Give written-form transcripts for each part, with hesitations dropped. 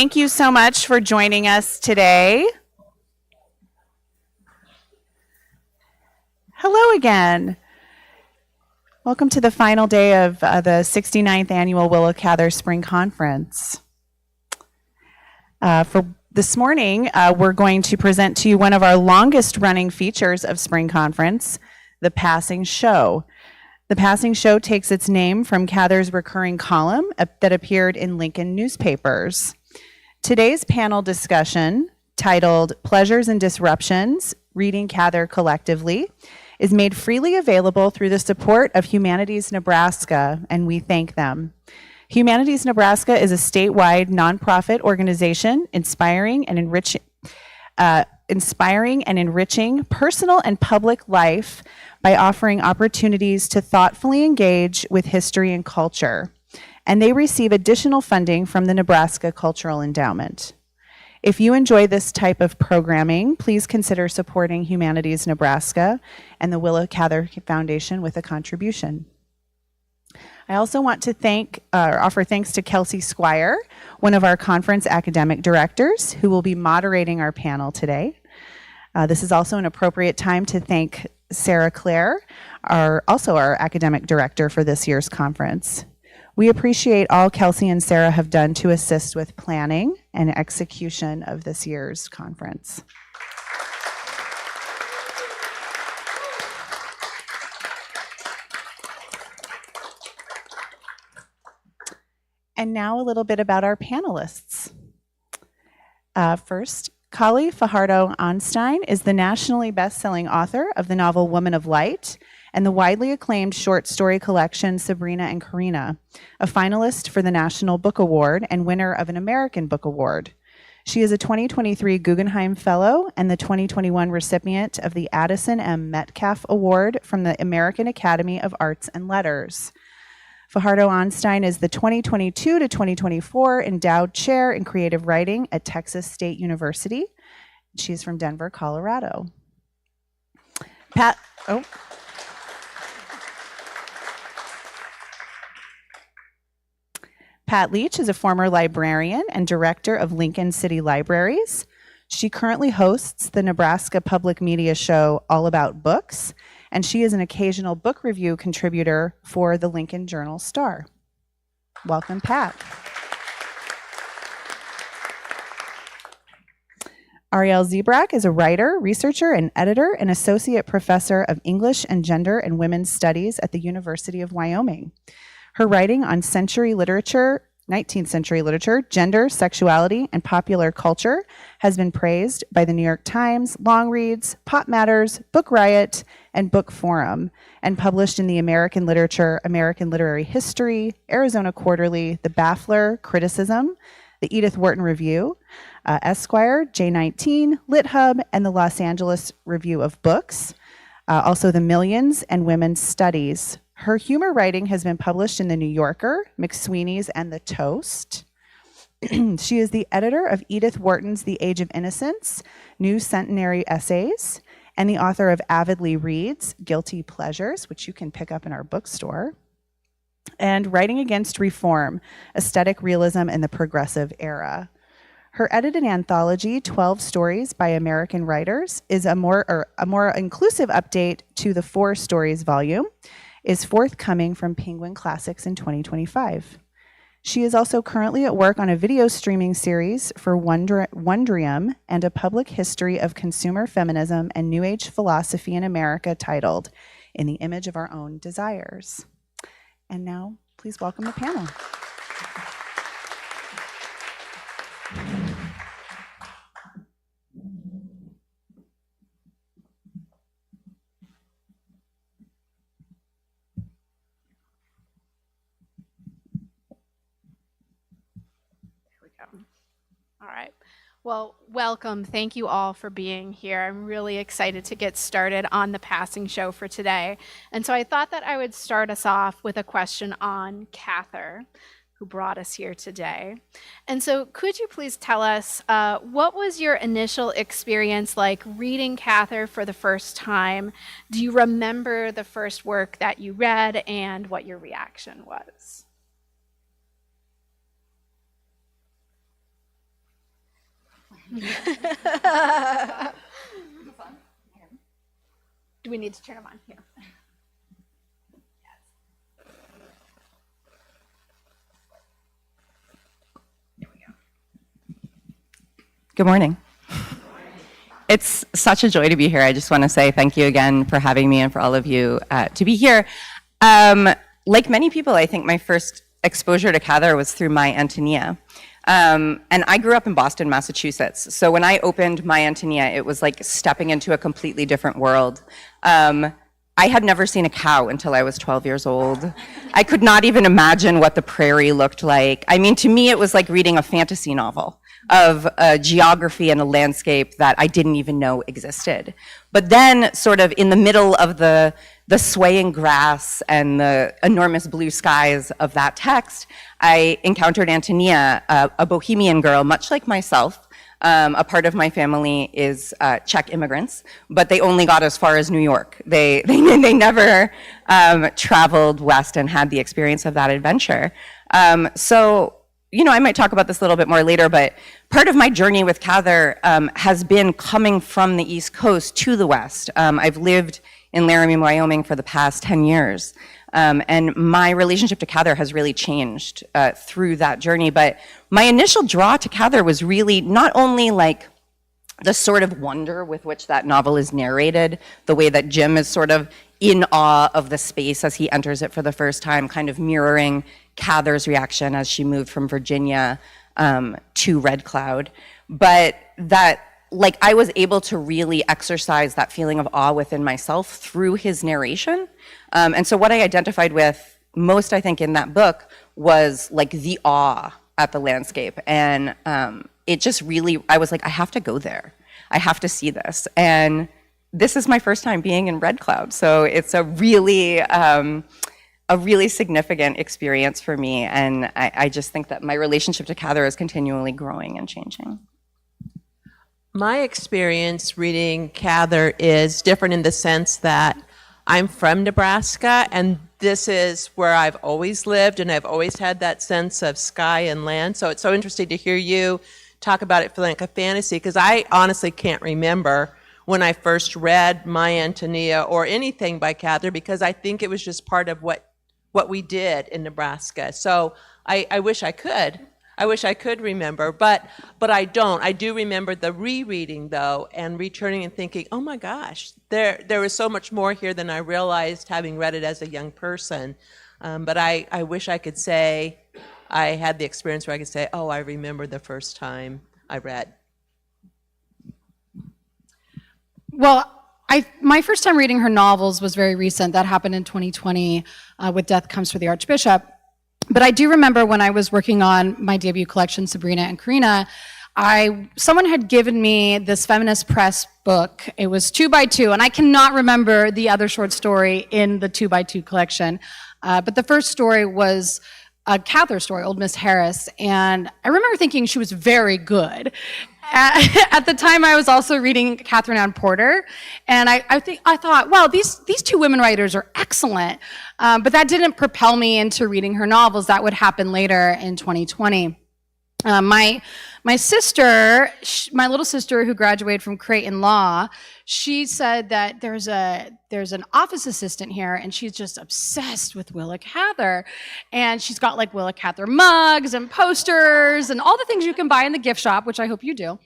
Thank you so much for joining us today. Hello again. Welcome to the final day of the 69th Annual Willa Cather Spring Conference. For this morning, we're going to present to you one of our longest running features of Spring Conference, The Passing Show. The Passing Show takes its name from Cather's recurring column that appeared in Lincoln newspapers. Today's panel discussion, titled Pleasures and Disruptions, Reading Cather Collectively, is made freely available through the support of Humanities Nebraska, and we thank them. Humanities Nebraska is a statewide nonprofit organization inspiring and enriching personal and public life by offering opportunities to thoughtfully engage with history and culture. And they receive additional funding from the Nebraska Cultural Endowment. If you enjoy this type of programming, please consider supporting Humanities Nebraska and the Willa Cather Foundation with a contribution. I also want to offer thanks to Kelsey Squire, one of our conference academic directors, who will be moderating our panel today. This is also an appropriate time to thank Sarah Clere, our academic director for this year's conference. We appreciate all Kelsey and Sarah have done to assist with planning and execution of this year's conference. And now a little bit about our panelists. First, Kali Fajardo-Anstine is the nationally best-selling author of the novel Woman of Light and the widely acclaimed short story collection Sabrina and Karina, a finalist for the National Book Award and winner of an American Book Award. She is a 2023 Guggenheim Fellow and the 2021 recipient of the Addison M. Metcalf Award from the American Academy of Arts and Letters. Fajardo-Anstine is the 2022 to 2024 Endowed Chair in Creative Writing at Texas State University. She's from Denver, Colorado. Pat Leach is a former librarian and director of Lincoln City Libraries. She currently hosts the Nebraska Public Media show All About Books, and she is an occasional book review contributor for the Lincoln Journal-Star. Welcome, Pat. Arielle Zibrak is a writer, researcher, and editor and associate professor of English and Gender and Women's Studies at the University of Wyoming. Her writing on 19th century literature, gender, sexuality, and popular culture has been praised by the New York Times, Long Reads, Pop Matters, Book Riot, and Book Forum, and published in the American Literature, American Literary History, Arizona Quarterly, The Baffler, Criticism, the Edith Wharton Review, Esquire, J19, LitHub, and the Los Angeles Review of Books, also the Millions and Women's Studies. Her humor writing has been published in The New Yorker, McSweeney's, and The Toast. She is the editor of Edith Wharton's The Age of Innocence, New Centenary Essays, and the author of Avidly Reads, Guilty Pleasures, which you can pick up in our bookstore, and Writing Against Reform, Aesthetic Realism in the Progressive Era. Her edited anthology, 12 Stories by American Writers, is a more inclusive update to the 4 Stories volume, is forthcoming from Penguin Classics in 2025. She is also currently at work on a video streaming series for Wondrium and a public history of consumer feminism and New Age philosophy in America titled In the Image of Our Own Desires. And now, please welcome the panel. All right. Well, welcome. Thank you all for being here. I'm really excited to get started on the passing show for today. And so I thought that I would start us off with a question on Cather, who brought us here today. And so could you please tell us, what was your initial experience like reading Cather for the first time? Do you remember the first work that you read and what your reaction was? Do we need to turn them on here? Good morning. It's such a joy to be here. I just want to say thank you again for having me and for all of you to be here. Like many people, I think my first exposure to Cather was through My Antonia. And I grew up in Boston, Massachusetts. So when I opened My Antonia, it was like stepping into a completely different world. I had never seen a cow until I was 12 years old. I could not even imagine what the prairie looked like. I mean, to me, it was like reading a fantasy novel of a geography and a landscape that I didn't even know existed. But then, sort of in the middle of the swaying grass and the enormous blue skies of that text, I encountered Antonia, a bohemian girl, much like myself. A part of my family is Czech immigrants, but they only got as far as New York. They never traveled west and had the experience of that adventure. So, you know, I might talk about this a little bit more later, but part of my journey with Cather has been coming from the East Coast to the West. I've lived in Laramie, Wyoming for the past 10 years. And my relationship to Cather has really changed through that journey. But my initial draw to Cather was really not only like the sort of wonder with which that novel is narrated, the way that Jim is sort of in awe of the space as he enters it for the first time, kind of mirroring Cather's reaction as she moved from Virginia to Red Cloud, but that like I was able to really exercise that feeling of awe within myself through his narration. And so what I identified with most, I think, in that book was like the awe at the landscape. And it just really, I was like, I have to go there. I have to see this. And this is my first time being in Red Cloud. So it's a really significant experience for me. And I just think that my relationship to Cather is continually growing and changing. My experience reading Cather is different in the sense that I'm from Nebraska, and this is where I've always lived, and I've always had that sense of sky and land. So it's so interesting to hear you talk about it feeling like a fantasy, because I honestly can't remember when I first read My Antonia or anything by Cather, because I think it was just part of what we did in Nebraska. So I wish I could. I wish I could remember, but I don't. I do remember the rereading, though, and returning and thinking, oh my gosh, there was so much more here than I realized having read it as a young person. But I wish I could say I had the experience where I could say, oh, I remember the first time I read. Well, my first time reading her novels was very recent. That happened in 2020 with Death Comes for the Archbishop. But I do remember when I was working on my debut collection, Sabrina and Karina, someone had given me this Feminist Press book. It was 2x2, and I cannot remember the other short story in the 2x2 collection. But the first story was a Cather story, Old Miss Harris, and I remember thinking she was very good. At the time, I was also reading Catherine Ann Porter, and I thought, well, these two women writers are excellent, but that didn't propel me into reading her novels. That would happen later in 2020. My sister, my little sister who graduated from Creighton Law, she said that there's an office assistant here, and she's just obsessed with Willa Cather, and she's got like Willa Cather mugs and posters and all the things you can buy in the gift shop, which I hope you do.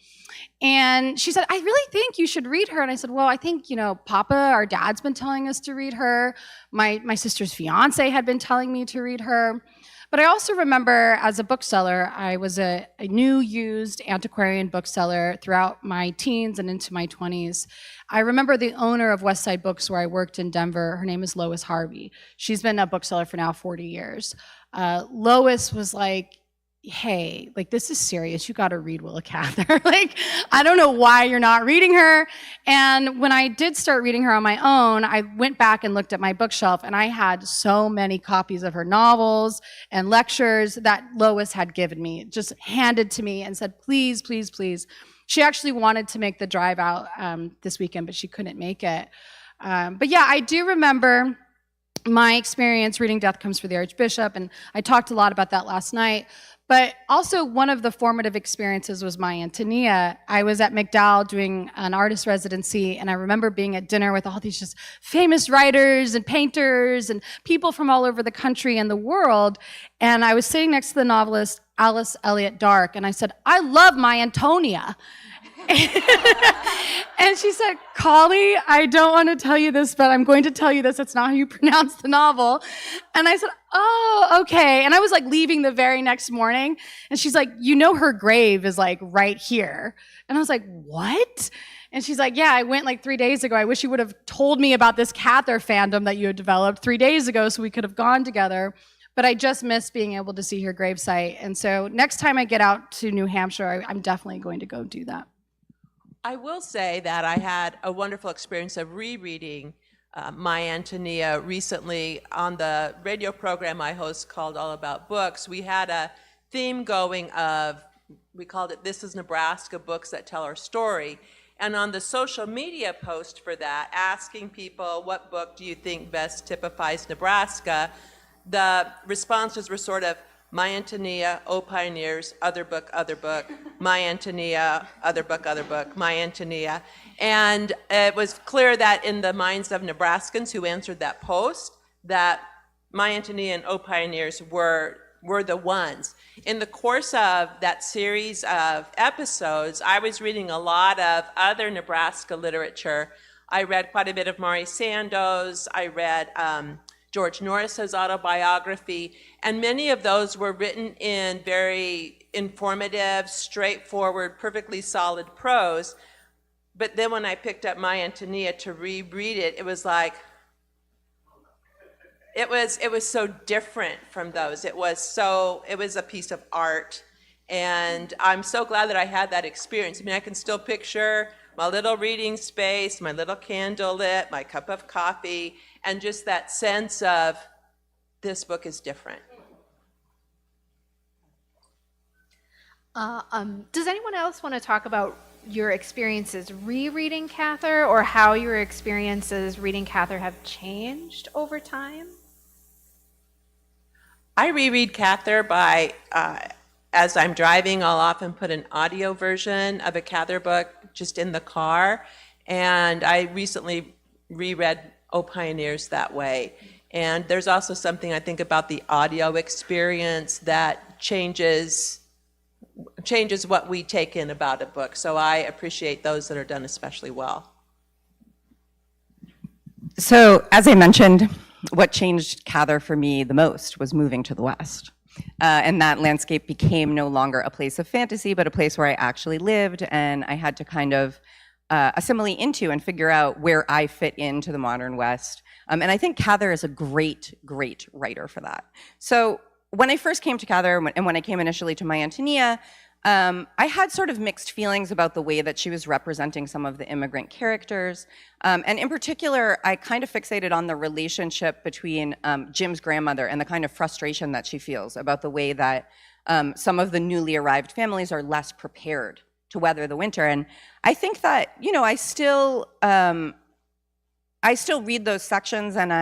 And she said, I really think you should read her. And I said, well, I think, Papa, our dad's been telling us to read her. My sister's fiance had been telling me to read her. But I also remember as a bookseller, I was a new, used antiquarian bookseller throughout my teens and into my 20s. I remember the owner of West Side Books where I worked in Denver. Her name is Lois Harvey. She's been a bookseller for now 40 years. Lois was like, hey, like, this is serious. You got to read Willa Cather. Like, I don't know why you're not reading her. And when I did start reading her on my own, I went back and looked at my bookshelf, and I had so many copies of her novels and lectures that Lois had given me, just handed to me and said, please, please, please. She actually wanted to make the drive out this weekend, but she couldn't make it. But yeah, I do remember my experience reading Death Comes for the Archbishop, and I talked a lot about that last night. But also one of the formative experiences was my Antonia. I was at McDowell doing an artist residency, and I remember being at dinner with all these just famous writers and painters and people from all over the country and the world. And I was sitting next to the novelist Alice Elliott Dark, and I said, "I love my Antonia." And she said, "Kali, I don't want to tell you this, but I'm going to tell you this. It's not how you pronounce the novel." And I said, "Oh, okay." And I was like leaving the very next morning. And she's like, "You know, her grave is like right here." And I was like, "What?" And she's like, "Yeah, I went like 3 days ago. I wish you would have told me about this Cather fandom that you had developed 3 days ago so we could have gone together. But I just missed being able to see her gravesite. And so next time I get out to New Hampshire, I'm definitely going to go do that." I will say that I had a wonderful experience of rereading My Antonia recently on the radio program I host called All About Books. We had a theme going of, we called it This is Nebraska, Books That Tell Our Story. And on the social media post for that, asking people, what book do you think best typifies Nebraska? The responses were sort of, My Antonia, Oh Pioneers, other book, My Antonia, other book, My Antonia. And it was clear that in the minds of Nebraskans who answered that post, that My Antonia and Oh Pioneers were the ones. In the course of that series of episodes, I was reading a lot of other Nebraska literature. I read quite a bit of Mari Sandoz. I read George Norris's autobiography, and many of those were written in very informative, straightforward, perfectly solid prose. But then when I picked up My Antonia to reread it, it was like, it was so different from those. It was a piece of art, and I'm so glad that I had that experience. I mean, I can still picture my little reading space, my little candle lit, my cup of coffee, and just that sense of this book is different. Does anyone else want to talk about your experiences rereading Cather, or how your experiences reading Cather have changed over time? I reread Cather by, as I'm driving, I'll often put an audio version of a Cather book just in the car. And I recently reread Oh Pioneers that way. And there's also something I think about the audio experience that changes what we take in about a book. So I appreciate those that are done especially well. So as I mentioned, what changed Cather for me the most was moving to the West. And that landscape became no longer a place of fantasy, but a place where I actually lived, and I had to kind of assimilate into and figure out where I fit into the modern West. And I think Cather is a great, great writer for that. So when I first came to Cather, and when I came initially to My Antonia, I had sort of mixed feelings about the way that she was representing some of the immigrant characters. And in particular, I kind of fixated on the relationship between Jim's grandmother and the kind of frustration that she feels about the way that some of the newly arrived families are less prepared to weather the winter. And I think that, you know, I still read those sections, and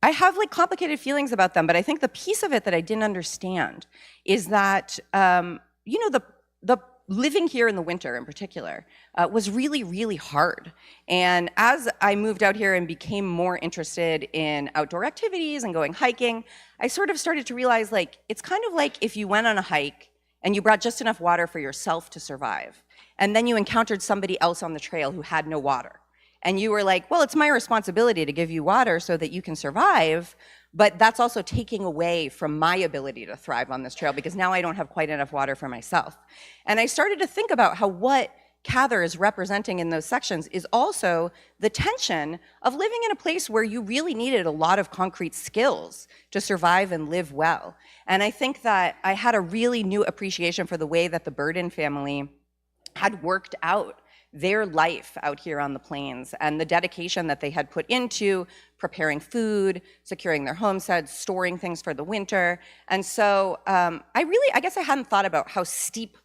I have like complicated feelings about them, but I think the piece of it that I didn't understand is that, you know, the living here in the winter in particular was really, really hard. And as I moved out here and became more interested in outdoor activities and going hiking, I sort of started to realize, like, it's kind of like if you went on a hike and you brought just enough water for yourself to survive, and then you encountered somebody else on the trail who had no water. And you were like, well, it's my responsibility to give you water so that you can survive, but that's also taking away from my ability to thrive on this trail because now I don't have quite enough water for myself. And I started to think about how what Cather is representing in those sections is also the tension of living in a place where you really needed a lot of concrete skills to survive and live well. And I think that I had a really new appreciation for the way that the Burden family had worked out their life out here on the plains and the dedication that they had put into preparing food, securing their homesteads, storing things for the winter. And so I guess I hadn't thought about how steep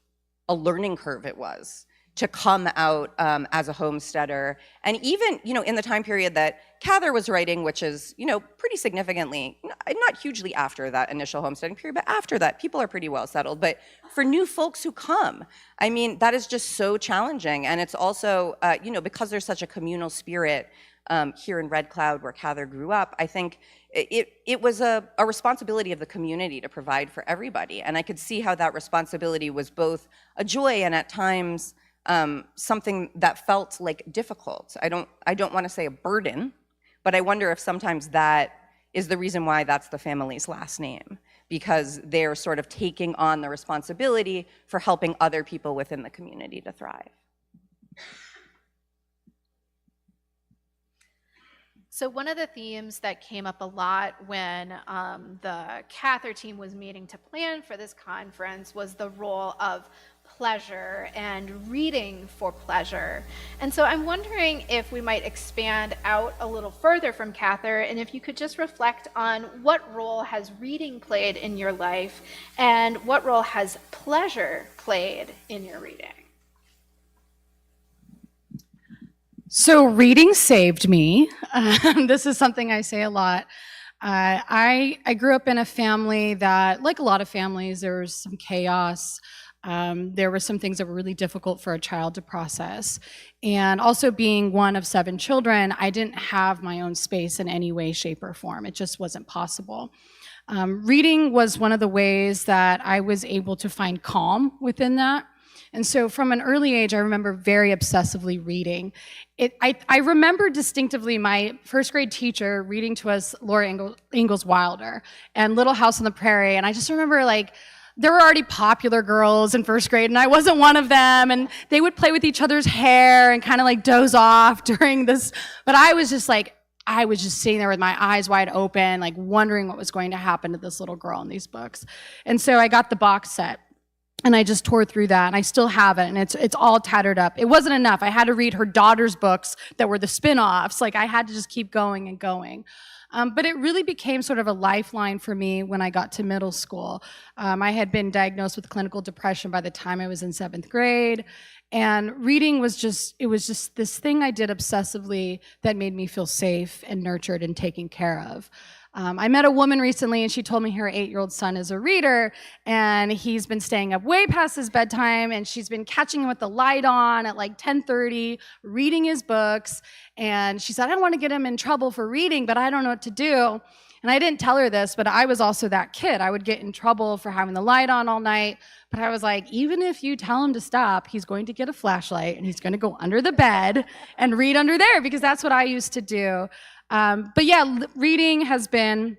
a learning curve it was to come out as a homesteader. And even, in the time period that Cather was writing, which is, pretty significantly, not hugely after that initial homesteading period, but after that, people are pretty well settled. But for new folks who come, I mean, that is just so challenging. And it's also, because there's such a communal spirit here in Red Cloud, where Cather grew up, I think it was a responsibility of the community to provide for everybody. And I could see how that responsibility was both a joy and at times something that felt like difficult. I don't want to say a burden, but I wonder if sometimes that is the reason why that's the family's last name, because they're sort of taking on the responsibility for helping other people within the community to thrive. So one of the themes that came up a lot when the Cather team was meeting to plan for this conference was the role of pleasure and reading for pleasure. And so I'm wondering if we might expand out a little further from Cather, and if you could just reflect on what role has reading played in your life and what role has pleasure played in your reading? So reading saved me. This is something I say a lot. I grew up in a family that, like a lot of families, there was some chaos. There were some things that were really difficult for a child to process. And also being one of 7 children, I didn't have my own space in any way, shape, or form. It just wasn't possible. Reading was one of the ways that I was able to find calm within that. And so from an early age, I remember very obsessively reading. I remember distinctively my first grade teacher reading to us Laura Ingalls Wilder and Little House on the Prairie. And I just remember, like, there were already popular girls in first grade, and I wasn't one of them. And they would play with each other's hair and kind of like doze off during this. But I was just sitting there with my eyes wide open, like wondering what was going to happen to this little girl in these books. And so I got the box set. And I just tore through that, and I still have it, and it's all tattered up. It wasn't enough. I had to read her daughter's books that were the spin-offs. Like, I had to just keep going and going. But it really became sort of a lifeline for me when I got to middle school. I had been diagnosed with clinical depression by the time I was in 7th grade. And reading was just this thing I did obsessively that made me feel safe and nurtured and taken care of. I met a woman recently, and she told me her 8-year-old son is a reader, and he's been staying up way past his bedtime, and she's been catching him with the light on at like 10:30, reading his books. And she said, I don't want to get him in trouble for reading, but I don't know what to do. And I didn't tell her this, but I was also that kid. I would get in trouble for having the light on all night. But I was like, even if you tell him to stop, he's going to get a flashlight, and he's going to go under the bed and read under there, because that's what I used to do. But yeah, reading has been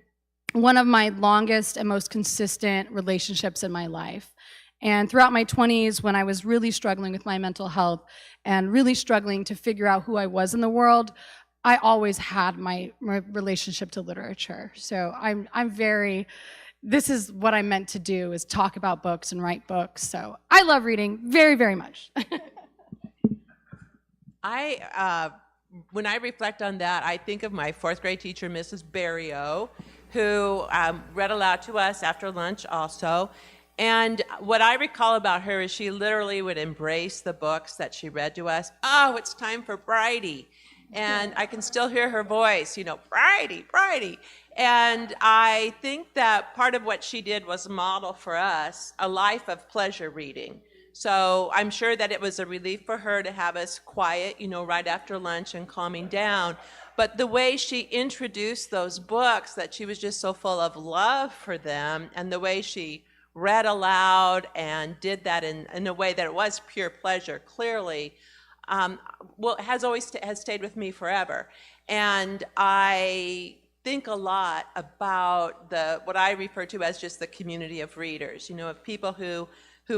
one of my longest and most consistent relationships in my life. And throughout my 20s, when I was really struggling with my mental health and really struggling to figure out who I was in the world, I always had my relationship to literature. So this is what I'm meant to do, is talk about books and write books. So I love reading very, very much. When I reflect on that, I think of my 4th grade teacher, Mrs. Barrio, who read aloud to us after lunch also. And what I recall about her is she literally would embrace the books that she read to us. Oh, it's time for Bridie. And I can still hear her voice, Bridie, Bridie. And I think that part of what she did was model for us a life of pleasure reading. So I'm sure that it was a relief for her to have us quiet, right after lunch and calming down. But the way she introduced those books, that she was just so full of love for them, and the way she read aloud and did that in a way that it was pure pleasure, clearly, has stayed with me forever. And I think a lot about what I refer to as just the community of readers, of people who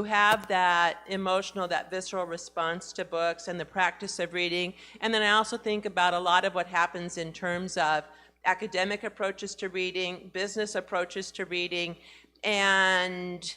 have that emotional, that visceral response to books and the practice of reading. And then I also think about a lot of what happens in terms of academic approaches to reading, business approaches to reading, and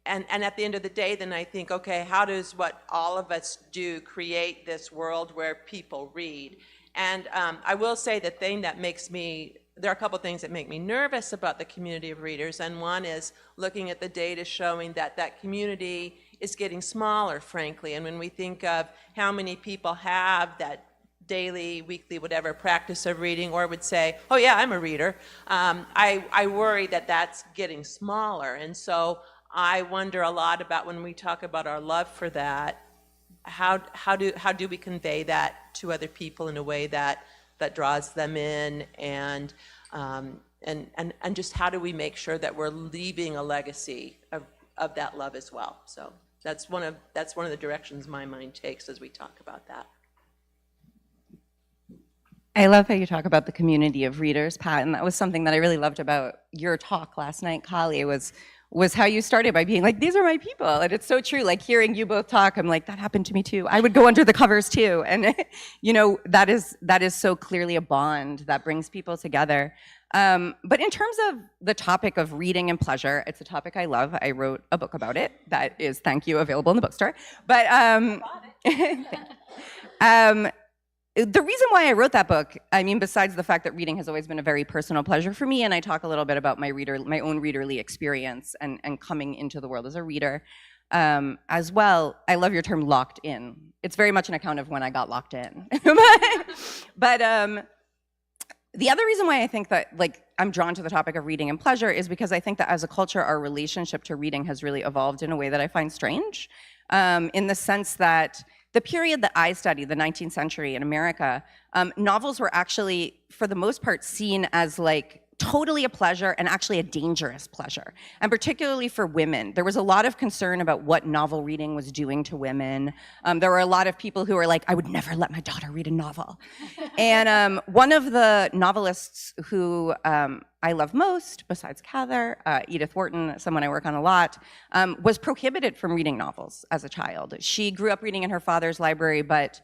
at the end of the day, then I think, okay, how does what all of us do create this world where people read? And I will say the thing that there are a couple things that make me nervous about the community of readers, and one is looking at the data showing that community is getting smaller, frankly. And when we think of how many people have that daily, weekly, whatever practice of reading, or would say, oh yeah, I'm a reader, I worry that that's getting smaller. And so I wonder a lot about when we talk about our love for that, how do we convey that to other people in a way that draws them in, and just how do we make sure that we're leaving a legacy of that love as well. So that's one of the directions my mind takes as we talk about that. I love how you talk about the community of readers, Pat, and that was something that I really loved about your talk last night, Kali, was how you started by being like, these are my people. And it's so true. Like hearing you both talk, I'm like, that happened to me too. I would go under the covers too. And that is so clearly a bond that brings people together. But in terms of the topic of reading and pleasure, it's a topic I love. I wrote a book about it that is, thank you, available in the bookstore. But the reason why I wrote that book, I mean, besides the fact that reading has always been a very personal pleasure for me, and I talk a little bit about my own readerly experience and coming into the world as a reader, as well, I love your term locked in. It's very much an account of when I got locked in. but the other reason why I think that I'm drawn to the topic of reading and pleasure is because I think that as a culture, our relationship to reading has really evolved in a way that I find strange, in the sense that the period that I studied, the 19th century in America, novels were actually, for the most part, seen as totally a pleasure and actually a dangerous pleasure. And particularly for women, there was a lot of concern about what novel reading was doing to women. There were a lot of people who were like, I would never let my daughter read a novel. And one of the novelists who I love most, besides Cather, Edith Wharton, someone I work on a lot, was prohibited from reading novels as a child. She grew up reading in her father's library, but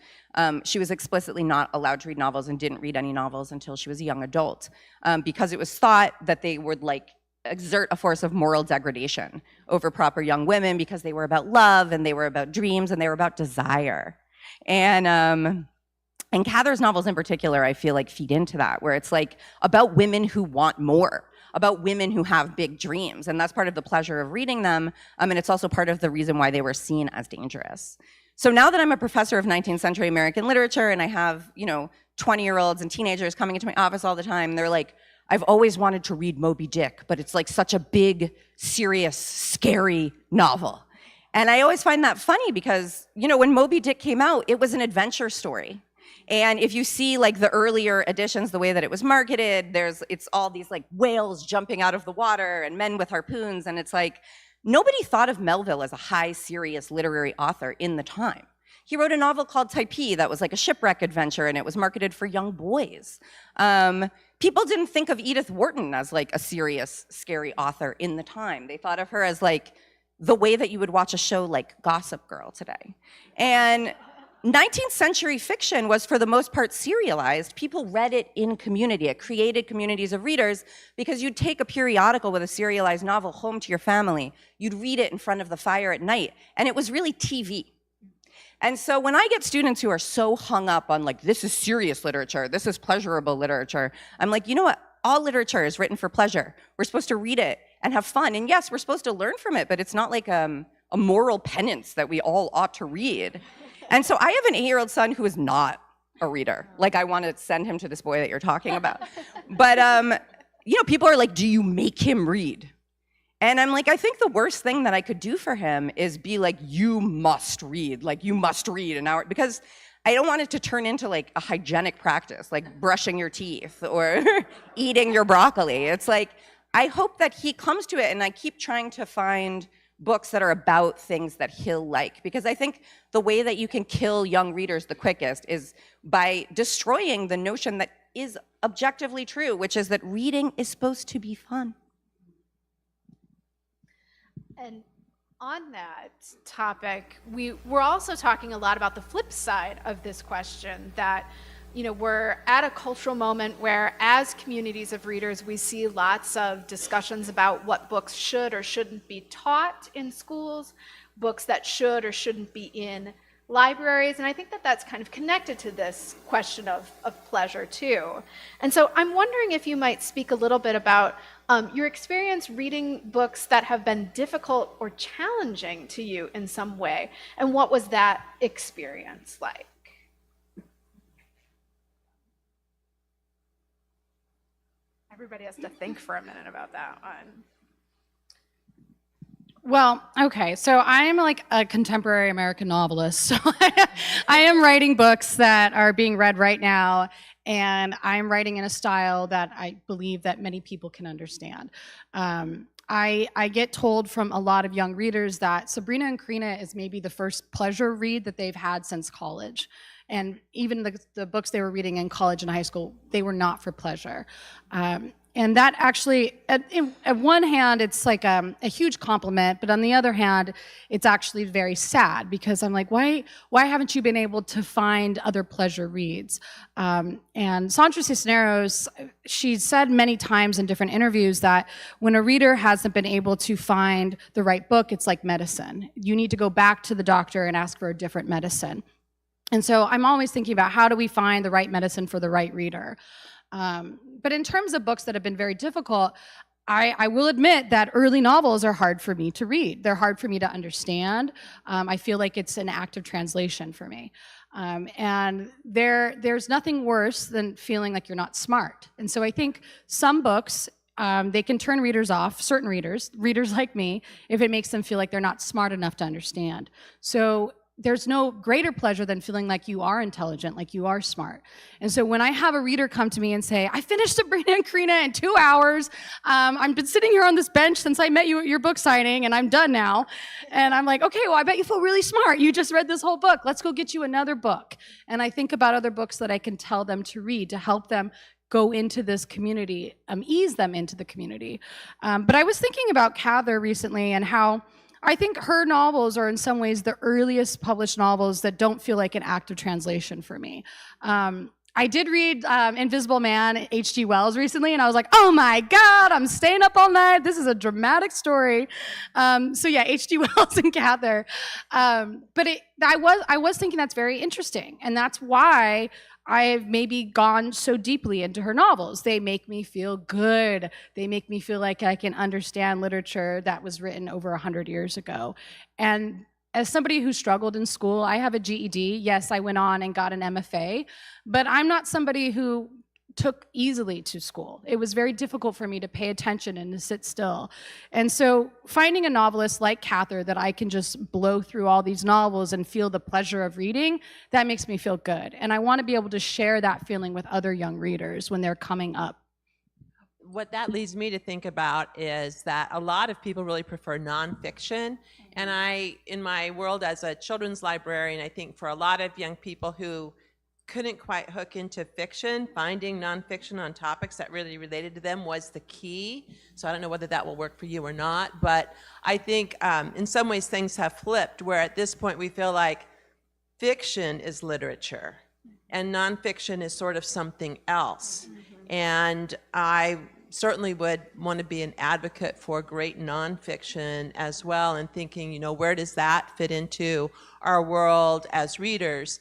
she was explicitly not allowed to read novels and didn't read any novels until she was a young adult, because it was thought that they would exert a force of moral degradation over proper young women because they were about love and they were about dreams and they were about desire. And Cather's novels in particular, I feel feed into that, where it's about women who want more, about women who have big dreams. And that's part of the pleasure of reading them. And it's also part of the reason why they were seen as dangerous. So now that I'm a professor of 19th century American literature and I have, 20-year-olds and teenagers coming into my office all the time, they're like, I've always wanted to read Moby Dick, but it's such a big, serious, scary novel. And I always find that funny because, when Moby Dick came out, it was an adventure story. And if you see the earlier editions, the way that it was marketed, it's all these whales jumping out of the water and men with harpoons, and it's nobody thought of Melville as a high, serious literary author in the time. He wrote a novel called Typee that was a shipwreck adventure, and it was marketed for young boys. People didn't think of Edith Wharton as a serious, scary author in the time. They thought of her as the way that you would watch a show like Gossip Girl today. And 19th century fiction was, for the most part, serialized. People read it in community. It created communities of readers because you'd take a periodical with a serialized novel home to your family. You'd read it in front of the fire at night, and it was really TV. And so when I get students who are so hung up on this is serious literature, this is pleasurable literature, I'm like, you know what? All literature is written for pleasure. We're supposed to read it and have fun. And yes, we're supposed to learn from it, but it's not a moral penance that we all ought to read. And so I have an 8-year-old son who is not a reader. I want to send him to this boy that you're talking about. But, people are like, do you make him read? And I'm like, I think the worst thing that I could do for him is be you must read. You must read an hour. Because I don't want it to turn into a hygienic practice, brushing your teeth or eating your broccoli. It's I hope that he comes to it, and I keep trying to find books that are about things that he'll like, because I think the way that you can kill young readers the quickest is by destroying the notion that is objectively true, which is that reading is supposed to be fun. And on that topic, we're also talking a lot about the flip side of this question, that we're at a cultural moment where, as communities of readers, we see lots of discussions about what books should or shouldn't be taught in schools, books that should or shouldn't be in libraries, and I think that that's kind of connected to this question of pleasure too. And so I'm wondering if you might speak a little bit about your experience reading books that have been difficult or challenging to you in some way, and what was that experience like? Everybody has to think for a minute about that one. Well, okay, so I'm like a contemporary American novelist, so I am writing books that are being read right now, and I'm writing in a style that I believe that many people can understand. I get told from a lot of young readers that Sabrina and Karina is maybe the first pleasure read that they've had since college. And even the books they were reading in college and high school, they were not for pleasure. And that actually, at one hand, it's like a huge compliment, but on the other hand, it's actually very sad because I'm like, why haven't you been able to find other pleasure reads? And Sandra Cisneros, she said many times in different interviews that when a reader hasn't been able to find the right book, it's like medicine. You need to go back to the doctor and ask for a different medicine. And so I'm always thinking about how do we find the right medicine for the right reader? But in terms of books that have been very difficult, I will admit that early novels are hard for me to read. They're hard for me to understand. I feel like it's an act of translation for me. And there's nothing worse than feeling like you're not smart. And so I think some books, they can turn readers off, certain readers like me, if it makes them feel like they're not smart enough to understand. So there's no greater pleasure than feeling like you are intelligent, like you are smart. And so when I have a reader come to me and say, I finished Sabrina and Karina in 2 hours, I've been sitting here on this bench since I met you at your book signing, and I'm done now. And I'm like, okay, well, I bet you feel really smart. You just read this whole book. Let's go get you another book. And I think about other books that I can tell them to read to help them go into this community, ease them into the community. But I was thinking about Cather recently and how I think her novels are in some ways the earliest published novels that don't feel like an act of translation for me. I did read Invisible Man, H.G. Wells recently, and I was like, oh my God, I'm staying up all night. This is a dramatic story. So yeah, H.G. Wells and Cather. But I was thinking that's very interesting, and that's why I've maybe gone so deeply into her novels. They make me feel good. They make me feel like I can understand literature that was written over 100 years ago. And as somebody who struggled in school, I have a GED. Yes, I went on and got an MFA, but I'm not somebody who took easily to school. It was very difficult for me to pay attention and to sit still. And so finding a novelist like Cather that I can just blow through all these novels and feel the pleasure of reading, that makes me feel good. And I want to be able to share that feeling with other young readers when they're coming up. What that leads me to think about is that a lot of people really prefer nonfiction. And in my world as a children's librarian, I think for a lot of young people who couldn't quite hook into fiction, finding nonfiction on topics that really related to them was the key. So I don't know whether that will work for you or not, but I think in some ways things have flipped, where at this point we feel like fiction is literature and nonfiction is sort of something else. And I certainly would want to be an advocate for great nonfiction as well, and thinking, where does that fit into our world as readers?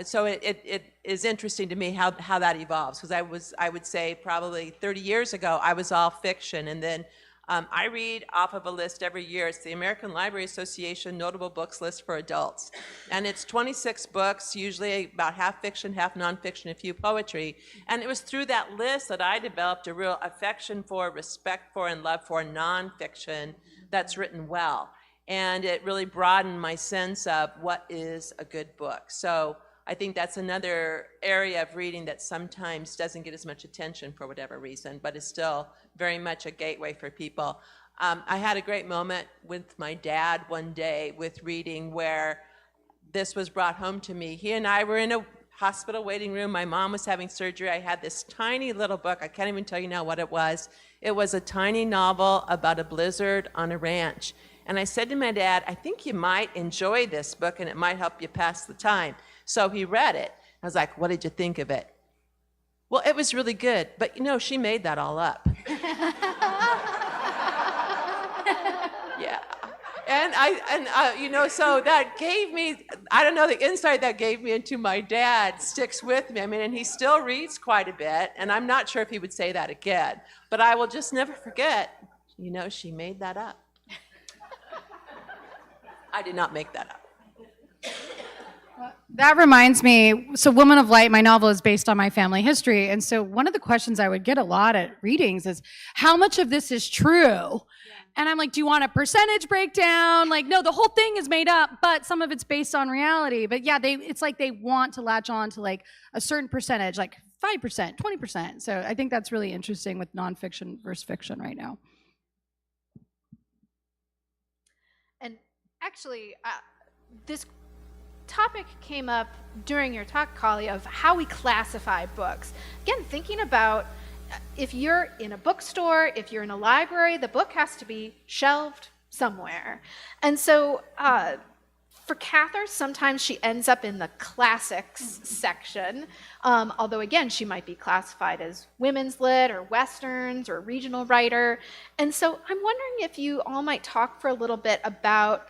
So it is interesting to me how that evolves, because I would say probably 30 years ago I was all fiction, and then I read off of a list every year. It's the American Library Association Notable Books List for Adults, and it's 26 books, usually about half fiction, half nonfiction, a few poetry. And it was through that list that I developed a real affection for, respect for, and love for nonfiction that's written well, and it really broadened my sense of what is a good book. So I think that's another area of reading that sometimes doesn't get as much attention for whatever reason, but is still very much a gateway for people. I had a great moment with my dad one day with reading, where this was brought home to me. He and I were in a hospital waiting room. My mom was having surgery. I had this tiny little book. I can't even tell you now what it was. It was a tiny novel about a blizzard on a ranch. And I said to my dad, I think you might enjoy this book and it might help you pass the time. So he read it. I was like, what did you think of it? Well, it was really good, but she made that all up. Yeah. So that gave me, I don't know, the insight that gave me into my dad sticks with me. I mean, and he still reads quite a bit, and I'm not sure if he would say that again, but I will just never forget, she made that up. I did not make that up. That reminds me, so Woman of Light, my novel, is based on my family history. And so one of the questions I would get a lot at readings is, how much of this is true? And I'm like, do you want a percentage breakdown? Like, no, the whole thing is made up, but some of it's based on reality. But yeah, it's like they want to latch on to like a certain percentage, like 5%, 20%. So I think that's really interesting with nonfiction versus fiction right now. And actually, this topic came up during your talk, Kali, of how we classify books. Again, thinking about if you're in a bookstore, if you're in a library, the book has to be shelved somewhere. And so for Cather, sometimes she ends up in the classics section, although again, she might be classified as women's lit or Westerns or regional writer. And so I'm wondering if you all might talk for a little bit about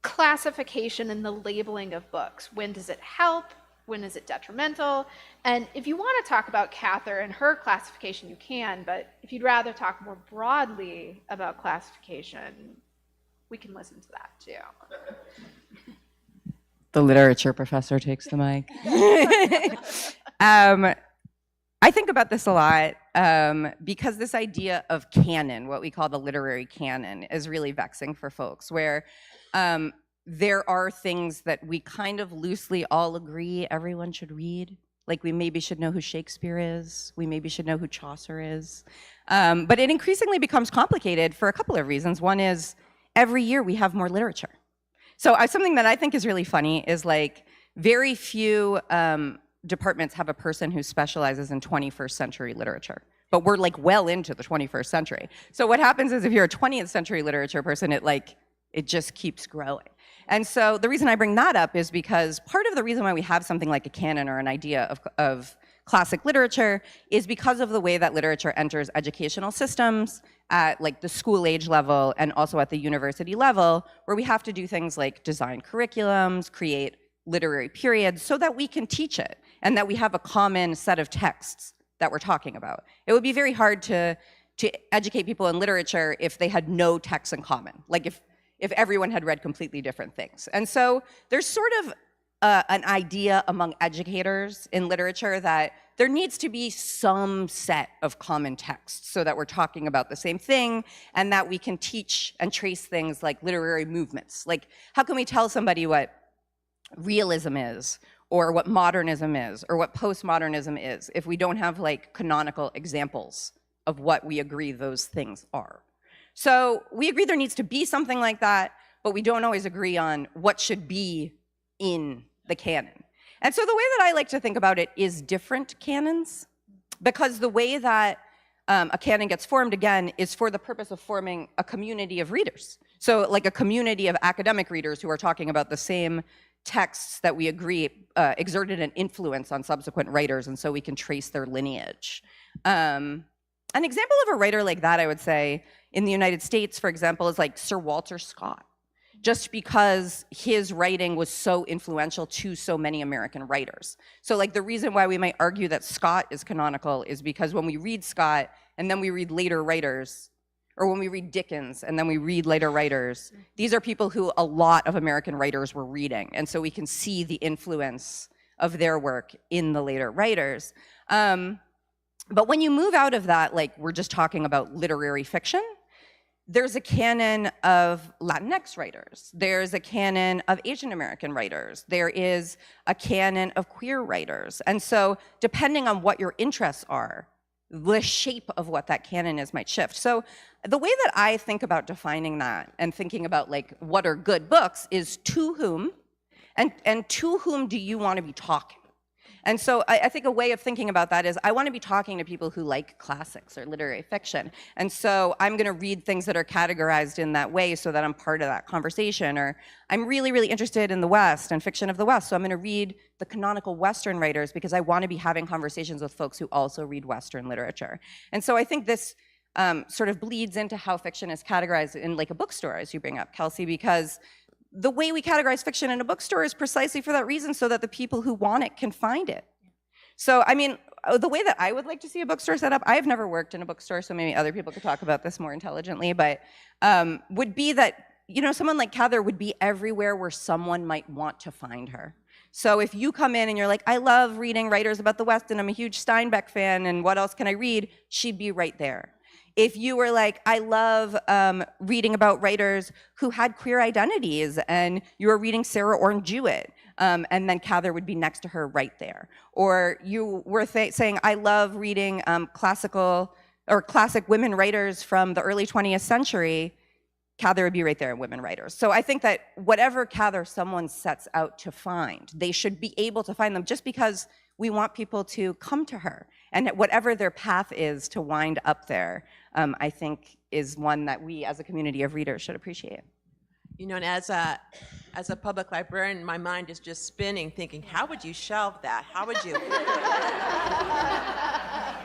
classification and the labeling of books. When does it help? When is it detrimental? And if you want to talk about Cather and her classification, you can, but if you'd rather talk more broadly about classification, we can listen to that too. The literature professor takes the mic. I think about this a lot because this idea of canon, what we call the literary canon, is really vexing for folks, where there are things that we kind of loosely all agree everyone should read. Like we maybe should know who Shakespeare is. We maybe should know who Chaucer is. But it increasingly becomes complicated for a couple of reasons. One is every year we have more literature. So something that I think is really funny is like very few departments have a person who specializes in 21st century literature. But we're like well into the 21st century. So what happens is if you're a 20th century literature person, it just keeps growing. And so the reason I bring that up is because part of the reason why we have something like a canon or an idea of classic literature is because of the way that literature enters educational systems at like the school age level and also at the university level, where we have to do things like design curriculums, create literary periods so that we can teach it and that we have a common set of texts that we're talking about. It would be very hard to educate people in literature if they had no texts in common. Like if everyone had read completely different things. And so there's sort of an idea among educators in literature that there needs to be some set of common texts so that we're talking about the same thing and that we can teach and trace things like literary movements. Like, how can we tell somebody what realism is or what modernism is or what postmodernism is if we don't have like canonical examples of what we agree those things are? So we agree there needs to be something like that, but we don't always agree on what should be in the canon. And so the way that I like to think about it is different canons, because the way that a canon gets formed, again, is for the purpose of forming a community of readers. So like a community of academic readers who are talking about the same texts that we agree exerted an influence on subsequent writers, and so we can trace their lineage. An example of a writer like that, I would say, in the United States, for example, is like Sir Walter Scott, just because his writing was so influential to so many American writers. So like the reason why we might argue that Scott is canonical is because when we read Scott and then we read later writers, or when we read Dickens and then we read later writers, these are people who a lot of American writers were reading. And so we can see the influence of their work in the later writers. But when you move out of that, like we're just talking about literary fiction, there's a canon of Latinx writers. There's a canon of Asian American writers. There is a canon of queer writers. And so depending on what your interests are, the shape of what that canon is might shift. So the way that I think about defining that and thinking about like what are good books is to whom, and to whom do you want to be talking? And so I think a way of thinking about that is I want to be talking to people who like classics or literary fiction. And so I'm going to read things that are categorized in that way so that I'm part of that conversation. Or I'm really, really interested in the West and fiction of the West. So I'm going to read the canonical Western writers because I want to be having conversations with folks who also read Western literature. And so I think this sort of bleeds into how fiction is categorized in like a bookstore, as you bring up, Kelsey, because the way we categorize fiction in a bookstore is precisely for that reason, so that the people who want it can find it. So, I mean, the way that I would like to see a bookstore set up, I have never worked in a bookstore, so maybe other people could talk about this more intelligently, but would be that, you know, someone like Cather would be everywhere where someone might want to find her. So if you come in and you're like, I love reading writers about the West and I'm a huge Steinbeck fan and what else can I read? She'd be right there. If you were like, I love reading about writers who had queer identities and you were reading Sarah Orne Jewett, and then Cather would be next to her right there. Or you were saying, I love reading classic women writers from the early 20th century, Cather would be right there in women writers. So I think that whatever Cather someone sets out to find, they should be able to find them, just because we want people to come to her. And whatever their path is to wind up there, I think is one that we as a community of readers should appreciate. You know, and as a public librarian, my mind is just spinning, thinking, how would you shelve that? How would you?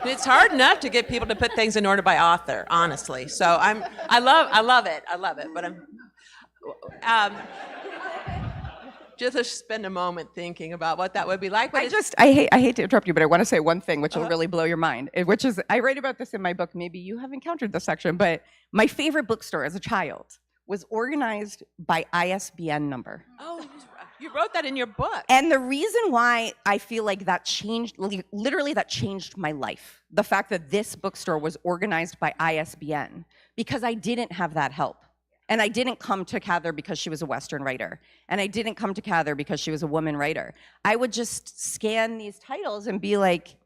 It's hard enough to get people to put things in order by author, honestly. So I love it. But I'm just to spend a moment thinking about what that would be like. But I hate to interrupt you, but I want to say one thing which will really blow your mind, which is, I write about this in my book. Maybe you have encountered this section, but my favorite bookstore as a child was organized by ISBN number. Oh, you wrote that in your book. And the reason why I feel like that changed, literally that changed my life, the fact that this bookstore was organized by ISBN, because I didn't have that help. And I didn't come to Cather because she was a Western writer. And I didn't come to Cather because she was a woman writer. I would just scan these titles and be like,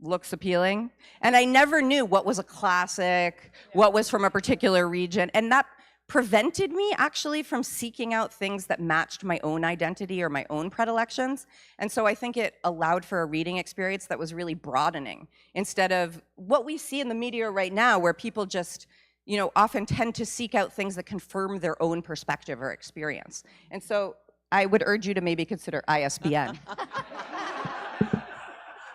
looks appealing. And I never knew what was a classic, what was from a particular region. And that prevented me actually from seeking out things that matched my own identity or my own predilections. And so I think it allowed for a reading experience that was really broadening, instead of what we see in the media right now, where people just, you know, often tend to seek out things that confirm their own perspective or experience. And so I would urge you to maybe consider ISBN.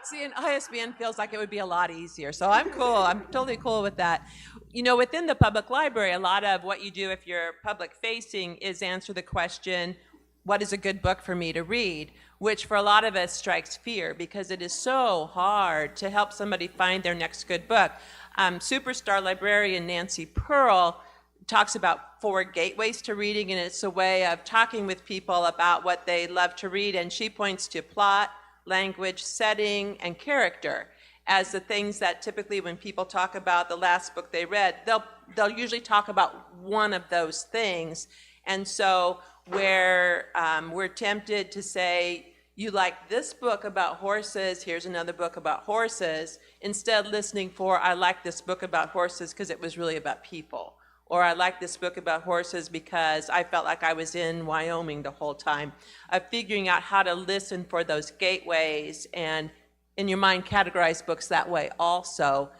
See, an ISBN feels like it would be a lot easier. So I'm cool. I'm totally cool with that. You know, within the public library, a lot of what you do if you're public facing is answer the question, what is a good book for me to read? Which for a lot of us strikes fear, because it is so hard to help somebody find their next good book. Superstar librarian Nancy Pearl talks about 4 gateways to reading, and it's a way of talking with people about what they love to read, and she points to plot, language, setting, and character as the things that typically when people talk about the last book they read, they'll usually talk about one of those things. And so where we're tempted to say, you like this book about horses, here's another book about horses, instead listening for, I like this book about horses because it was really about people. Or I like this book about horses because I felt like I was in Wyoming the whole time. Figuring out how to listen for those gateways and in your mind categorize books that way also,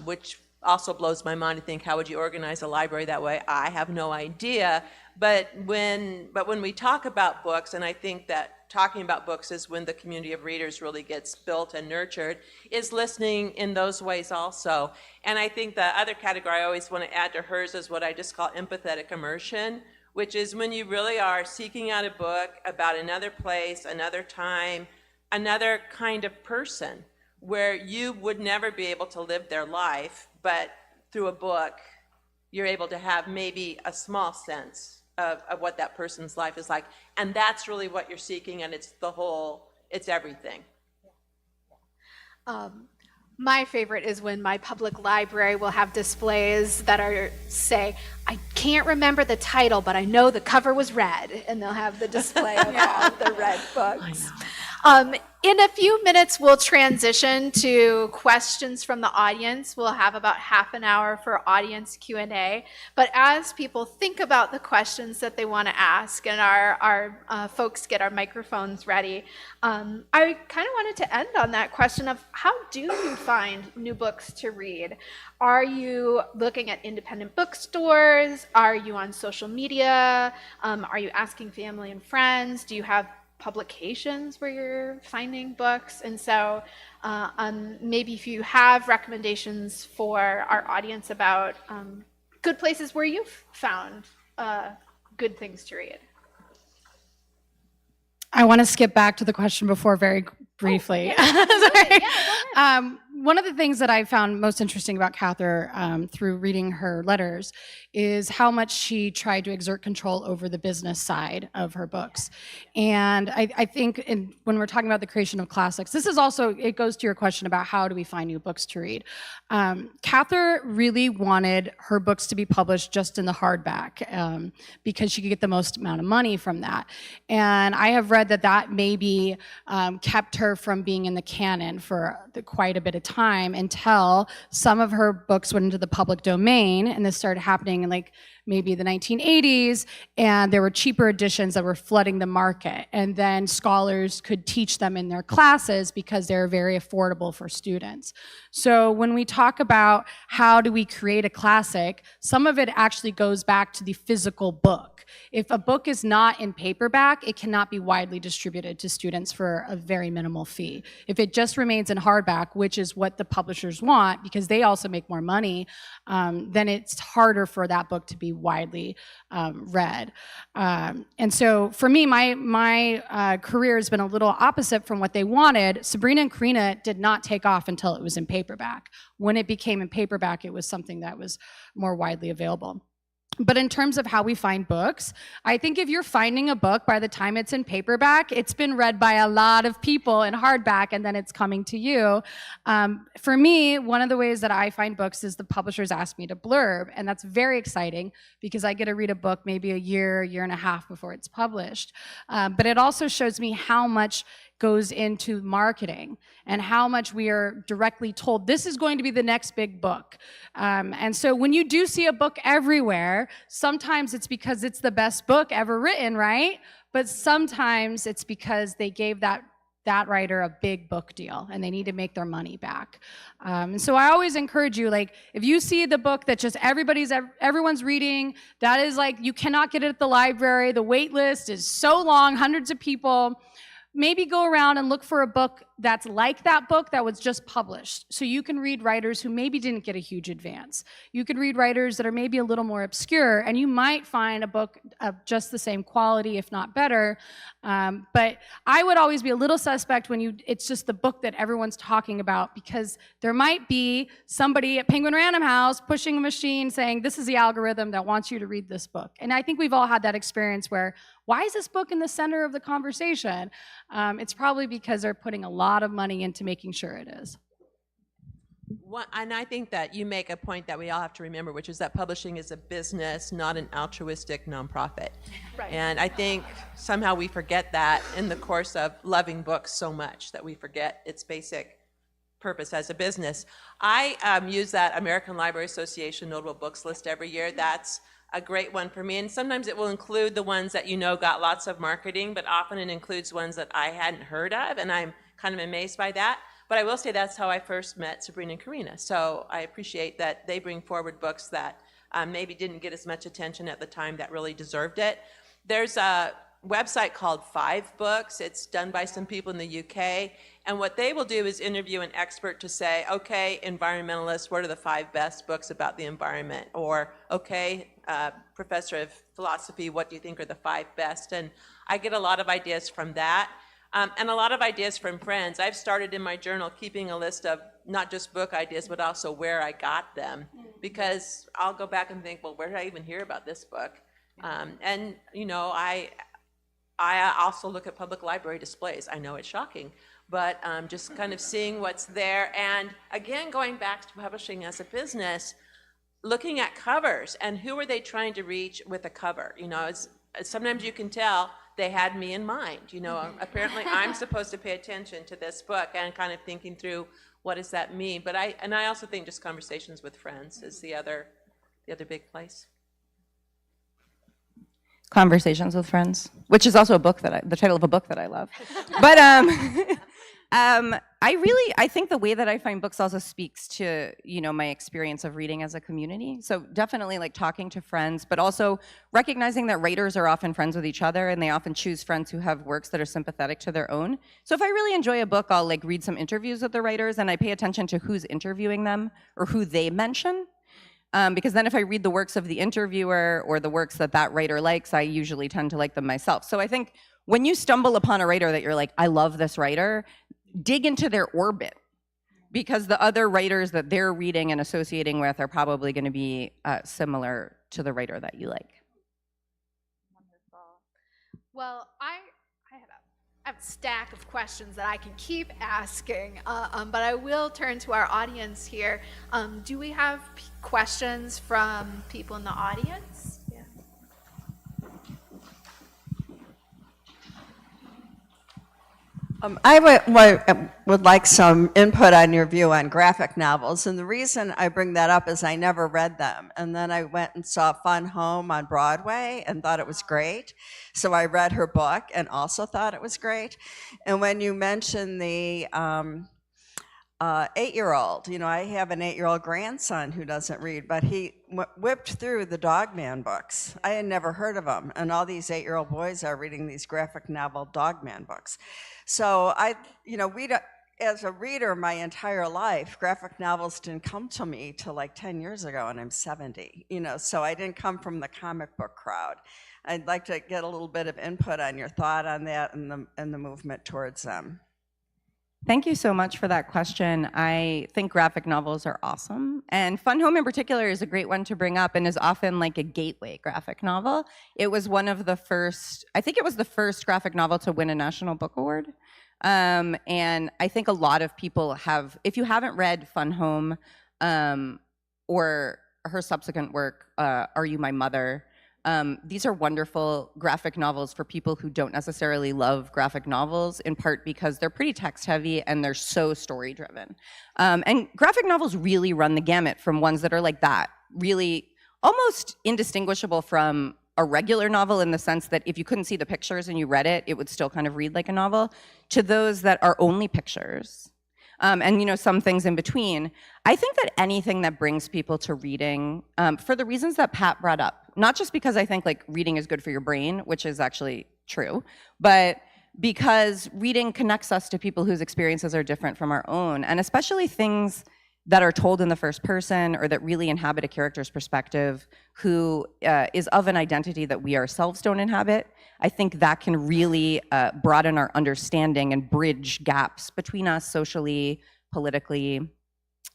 which also blows my mind to think, how would you organize a library that way? I have no idea. But when we talk about books, and I think that talking about books is when the community of readers really gets built and nurtured, is listening in those ways also. And I think the other category I always want to add to hers is what I just call empathetic immersion, which is when you really are seeking out a book about another place, another time, another kind of person, where you would never be able to live their life, but through a book, you're able to have maybe a small sense of what that person's life is like. And that's really what you're seeking, and it's everything. My favorite is when my public library will have displays that say, I can't remember the title, but I know the cover was red, and they'll have the display of all the red books. In a few minutes, we'll transition to questions from the audience. We'll have about half an hour for audience Q&A. But as people think about the questions that they want to ask, and our folks get our microphones ready, I kind of wanted to end on that question of, how do you find new books to read? Are you looking at independent bookstores? Are you on social media? Are you asking family and friends? Do you have publications where you're finding books. And so maybe if you have recommendations for our audience about good places where you've found good things to read. I want to skip back to the question before very briefly. Sorry. One of the things that I found most interesting about Cather through reading her letters is how much she tried to exert control over the business side of her books. And I think when we're talking about the creation of classics, this is also, it goes to your question about how do we find new books to read. Cather really wanted her books to be published just in the hardback because she could get the most amount of money from that. And I have read that maybe kept her from being in the canon for quite a bit of time until some of her books went into the public domain, and this started happening in like maybe the 1980s, and there were cheaper editions that were flooding the market, and then scholars could teach them in their classes because they're very affordable for students. So when we talk about how do we create a classic, some of it actually goes back to the physical book. If a book is not in paperback, it cannot be widely distributed to students for a very minimal fee. If it just remains in hardback, which is what the publishers want because they also make more money, then it's harder for that book to be widely read. And so for me, my career has been a little opposite from what they wanted. Sabrina and Karina did not take off until it was in paperback. When it became in paperback, it was something that was more widely available. But in terms of how we find books, I think if you're finding a book by the time it's in paperback, it's been read by a lot of people in hardback, and then it's coming to you. For me, one of the ways that I find books is the publishers ask me to blurb, and that's very exciting because I get to read a book maybe a year and a half before it's published. But it also shows me how much goes into marketing and how much we are directly told this is going to be the next big book. And so when you do see a book everywhere, sometimes it's because it's the best book ever written, right? But sometimes it's because they gave that writer a big book deal and they need to make their money back. And so I always encourage you, like, if you see the book that just everyone's reading, that is like, you cannot get it at the library, the wait list is so long, hundreds of people, maybe go around and look for a book that's like that book that was just published. So you can read writers who maybe didn't get a huge advance. You can read writers that are maybe a little more obscure, and you might find a book of just the same quality, if not better. But I would always be a little suspect when it's just the book that everyone's talking about, because there might be somebody at Penguin Random House pushing a machine saying, this is the algorithm that wants you to read this book. And I think we've all had that experience where, why is this book in the center of the conversation? It's probably because they're putting a lot of money into making sure it is. And I think that you make a point that we all have to remember, which is that publishing is a business, not an altruistic nonprofit. Right. And I think somehow we forget that in the course of loving books so much that we forget its basic purpose as a business. I use that American Library Association Notable Books list every year. That's a great one for me, and sometimes it will include the ones that got lots of marketing, but often it includes ones that I hadn't heard of, and I'm kind of amazed by that. But I will say that's how I first met Sabrina and Karina, so I appreciate that they bring forward books that maybe didn't get as much attention at the time that really deserved it. There's a website called 5 Books. It's done by some people in the UK, and what they will do is interview an expert to say, okay, environmentalists, what are the 5 best books about the environment? Or, okay, professor of philosophy, what do you think are the 5 best? And I get a lot of ideas from that, and a lot of ideas from friends. I've started in my journal keeping a list of not just book ideas, but also where I got them, because I'll go back and think, well, where did I even hear about this book? And I also look at public library displays. I know it's shocking, but just kind of seeing what's there. And again, going back to publishing as a business, looking at covers and who are they trying to reach with a cover? Sometimes you can tell they had me in mind. Apparently I'm supposed to pay attention to this book, and kind of thinking through what does that mean. But I also think just conversations with friends is the other big place. Conversations with Friends, which is also a book the title of a book that I love. But I think the way that I find books also speaks to, my experience of reading as a community. So definitely like talking to friends, but also recognizing that writers are often friends with each other and they often choose friends who have works that are sympathetic to their own. So if I really enjoy a book, I'll like read some interviews with the writers and I pay attention to who's interviewing them or who they mention. Because then if I read the works of the interviewer or the works that that writer likes, I usually tend to like them myself. So I think when you stumble upon a writer that you're like, I love this writer, dig into their orbit, because the other writers that they're reading and associating with are probably going to be similar to the writer that you like. Wonderful. Well, I have a stack of questions that I can keep asking, but I will turn to our audience here. Do we have questions from people in the audience? Yeah. I would like some input on your view on graphic novels. And the reason I bring that up is I never read them. And then I went and saw Fun Home on Broadway and thought it was great. So I read her book and also thought it was great. And when you mentioned the 8-year-old, I have an 8-year-old grandson who doesn't read, but he whipped through the Dogman books. I had never heard of them. And all these 8-year-old boys are reading these graphic novel Dogman books. So as a reader my entire life, graphic novels didn't come to me till like 10 years ago, and I'm 70, so I didn't come from the comic book crowd. I'd like to get a little bit of input on your thought on that and the movement towards them. Thank you so much for that question. I think graphic novels are awesome. And Fun Home in particular is a great one to bring up and is often like a gateway graphic novel. It was one of the first, I think it was the first graphic novel to win a National Book Award. And I think a lot of people have, if you haven't read Fun Home or her subsequent work, Are You My Mother? These are wonderful graphic novels for people who don't necessarily love graphic novels, in part because they're pretty text heavy and they're so story driven. And graphic novels really run the gamut from ones that are like that, really almost indistinguishable from a regular novel in the sense that if you couldn't see the pictures and you read it, it would still kind of read like a novel, to those that are only pictures. And some things in between. I think that anything that brings people to reading, for the reasons that Pat brought up, not just because I think like reading is good for your brain, which is actually true, but because reading connects us to people whose experiences are different from our own, and especially things that are told in the first person or that really inhabit a character's perspective who is of an identity that we ourselves don't inhabit. I think that can really broaden our understanding and bridge gaps between us socially, politically.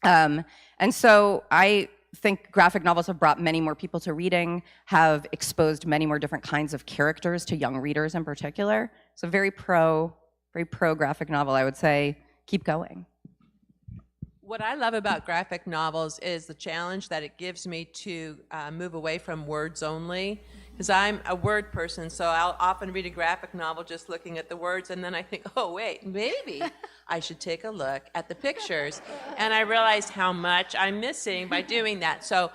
And so I think graphic novels have brought many more people to reading, have exposed many more different kinds of characters to young readers in particular. So very pro graphic novel, I would say, keep going. What I love about graphic novels is the challenge that it gives me to move away from words only, because I'm a word person, so I'll often read a graphic novel just looking at the words, and then I think, oh wait, maybe I should take a look at the pictures. And I realize how much I'm missing by doing that. So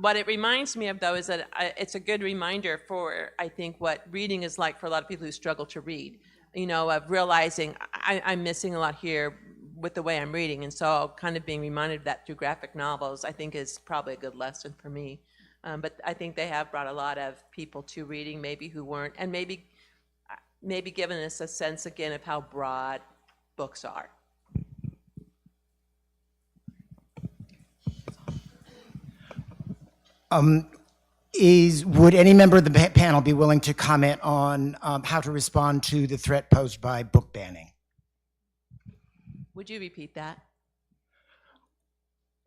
what it reminds me of, though, is that it's a good reminder for, I think, what reading is like for a lot of people who struggle to read, of realizing I'm missing a lot here with the way I'm reading, and so kind of being reminded of that through graphic novels, I think is probably a good lesson for me. But I think they have brought a lot of people to reading, maybe who weren't, and maybe given us a sense again of how broad books are. Would any member of the panel be willing to comment on how to respond to the threat posed by book banning? Would you repeat that?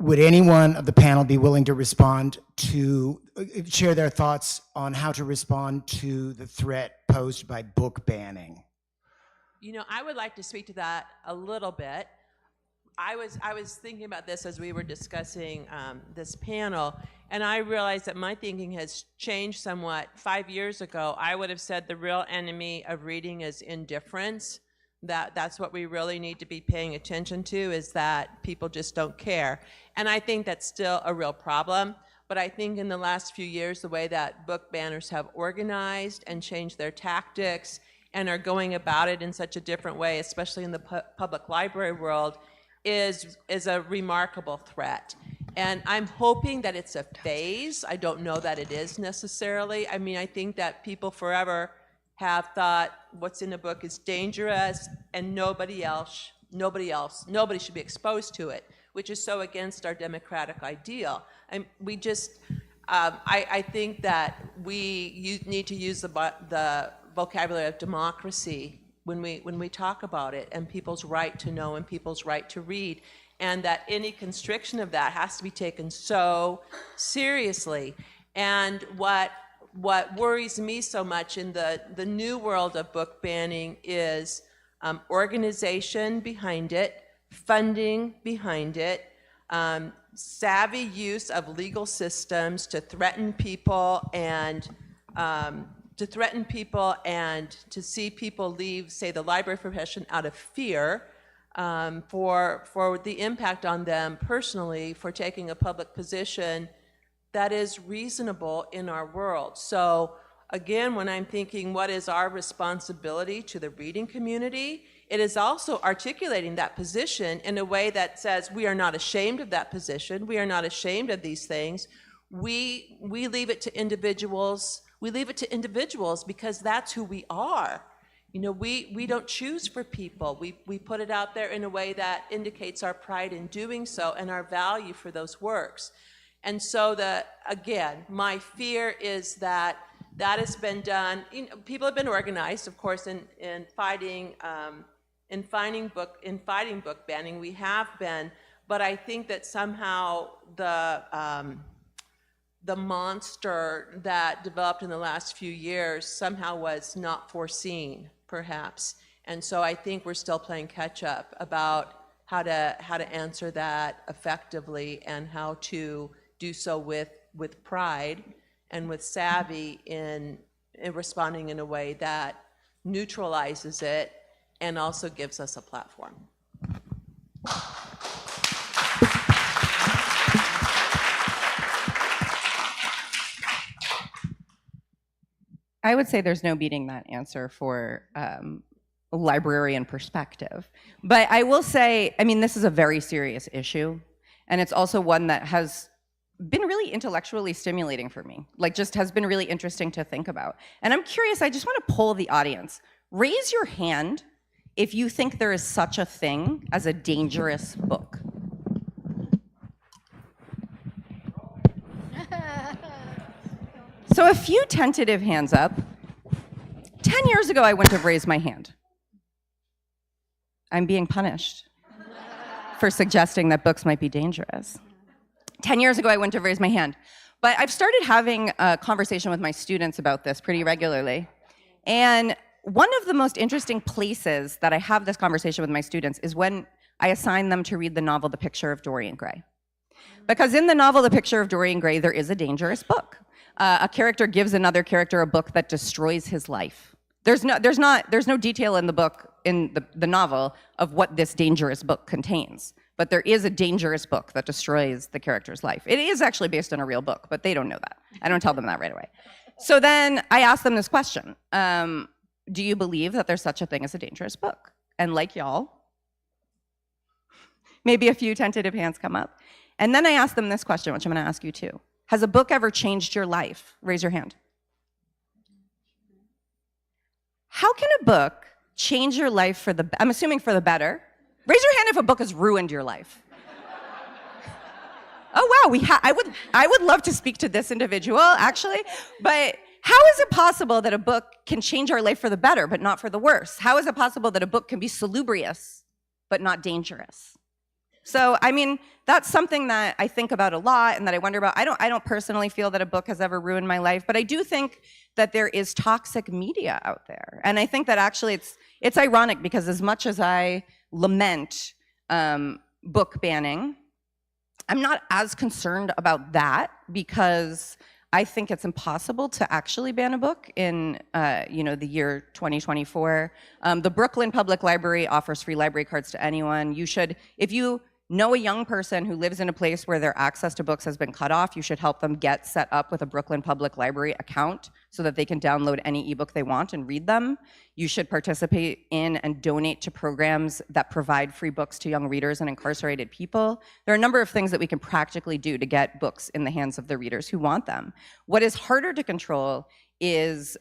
Would anyone of the panel be willing to respond to, share their thoughts on how to respond to the threat posed by book banning? I would like to speak to that a little bit. I was thinking about this as we were discussing this panel, and I realized that my thinking has changed somewhat. 5 years ago, I would have said the real enemy of reading is indifference. That's what we really need to be paying attention to, is that people just don't care. And I think that's still a real problem. But I think in the last few years, the way that book banners have organized and changed their tactics and are going about it in such a different way, especially in the public library world, is a remarkable threat. And I'm hoping that it's a phase. I don't know that it is necessarily. I mean, I think that people forever have thought what's in a book is dangerous and nobody should be exposed to it, which is so against our democratic ideal. And I think that we need to use the vocabulary of democracy when we talk about it, and people's right to know and people's right to read, and that any constriction of that has to be taken so seriously. And what worries me so much in the new world of book banning is organization behind it, funding behind it, savvy use of legal systems to threaten people and to see people leave, say, the library profession out of fear for the impact on them personally for taking a public position that is reasonable in our world. So again, when I'm thinking what is our responsibility to the reading community, it is also articulating that position in a way that says we are not ashamed of that position, we are not ashamed of these things. We leave it to individuals. We leave it to individuals because that's who we are. You know, we don't choose for people. We put it out there in a way that indicates our pride in doing so and our value for those works. And so again, my fear is that has been done. You know, people have been organized, of course, in fighting book banning. We have been, but I think that somehow the monster that developed in the last few years somehow was not foreseen, perhaps. And so I think we're still playing catch up about how to answer that effectively and how to do so with pride and with savvy in responding in a way that neutralizes it and also gives us a platform. I would say there's no beating that answer for librarian perspective. But I will say, I mean, this is a very serious issue, and it's also one that has been really intellectually stimulating for me, like just has been really interesting to think about. And I'm curious, I just want to poll the audience. Raise your hand if you think there is such a thing as a dangerous book. So a few tentative hands up. 10 years ago, I wouldn't have raised my hand. I'm being punished for suggesting that books might be dangerous. 10 years ago, I wouldn't have raised my hand. But I've started having a conversation with my students about this pretty regularly. And one of the most interesting places that I have this conversation with my students is when I assign them to read the novel The Picture of Dorian Gray. Because in the novel The Picture of Dorian Gray, there is a dangerous book. A character gives another character a book that destroys his life. There's no detail in the book, in the novel, of what this dangerous book contains. But there is a dangerous book that destroys the character's life. It is actually based on a real book, but they don't know that. I don't tell them that right away. So then I ask them this question. Do you believe that there's such a thing as a dangerous book? And like y'all, maybe a few tentative hands come up. And then I ask them this question, which I'm going to ask you too. Has a book ever changed your life? Raise your hand. How can a book change your life for the, I'm assuming for the better? Raise your hand if a book has ruined your life. Oh wow, I would love to speak to this individual actually, but how is it possible that a book can change our life for the better but not for the worse? How is it possible that a book can be salubrious but not dangerous? So, I mean, that's something that I think about a lot and that I wonder about. I don't personally feel that a book has ever ruined my life, but I do think that there is toxic media out there. And I think that actually it's ironic because as much as I lament book banning, I'm not as concerned about that because I think it's impossible to actually ban a book in the year 2024. The Brooklyn Public Library offers free library cards to anyone. You should, if you know a young person who lives in a place where their access to books has been cut off. You should help them get set up with a Brooklyn Public Library account so that they can download any ebook they want and read them. You should participate in and donate to programs that provide free books to young readers and incarcerated people. There are a number of things that we can practically do to get books in the hands of the readers who want them. What is harder to control is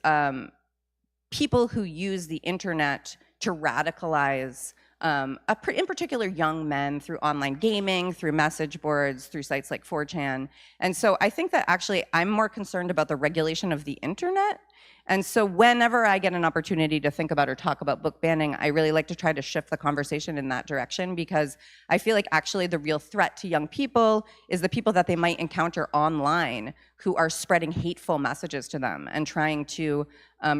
people who use the internet to radicalize in particular young men through online gaming, through message boards, through sites like 4chan. And so I think that actually I'm more concerned about the regulation of the internet. And so whenever I get an opportunity to think about or talk about book banning, I really like to try to shift the conversation in that direction, because I feel like actually the real threat to young people is the people that they might encounter online who are spreading hateful messages to them and trying to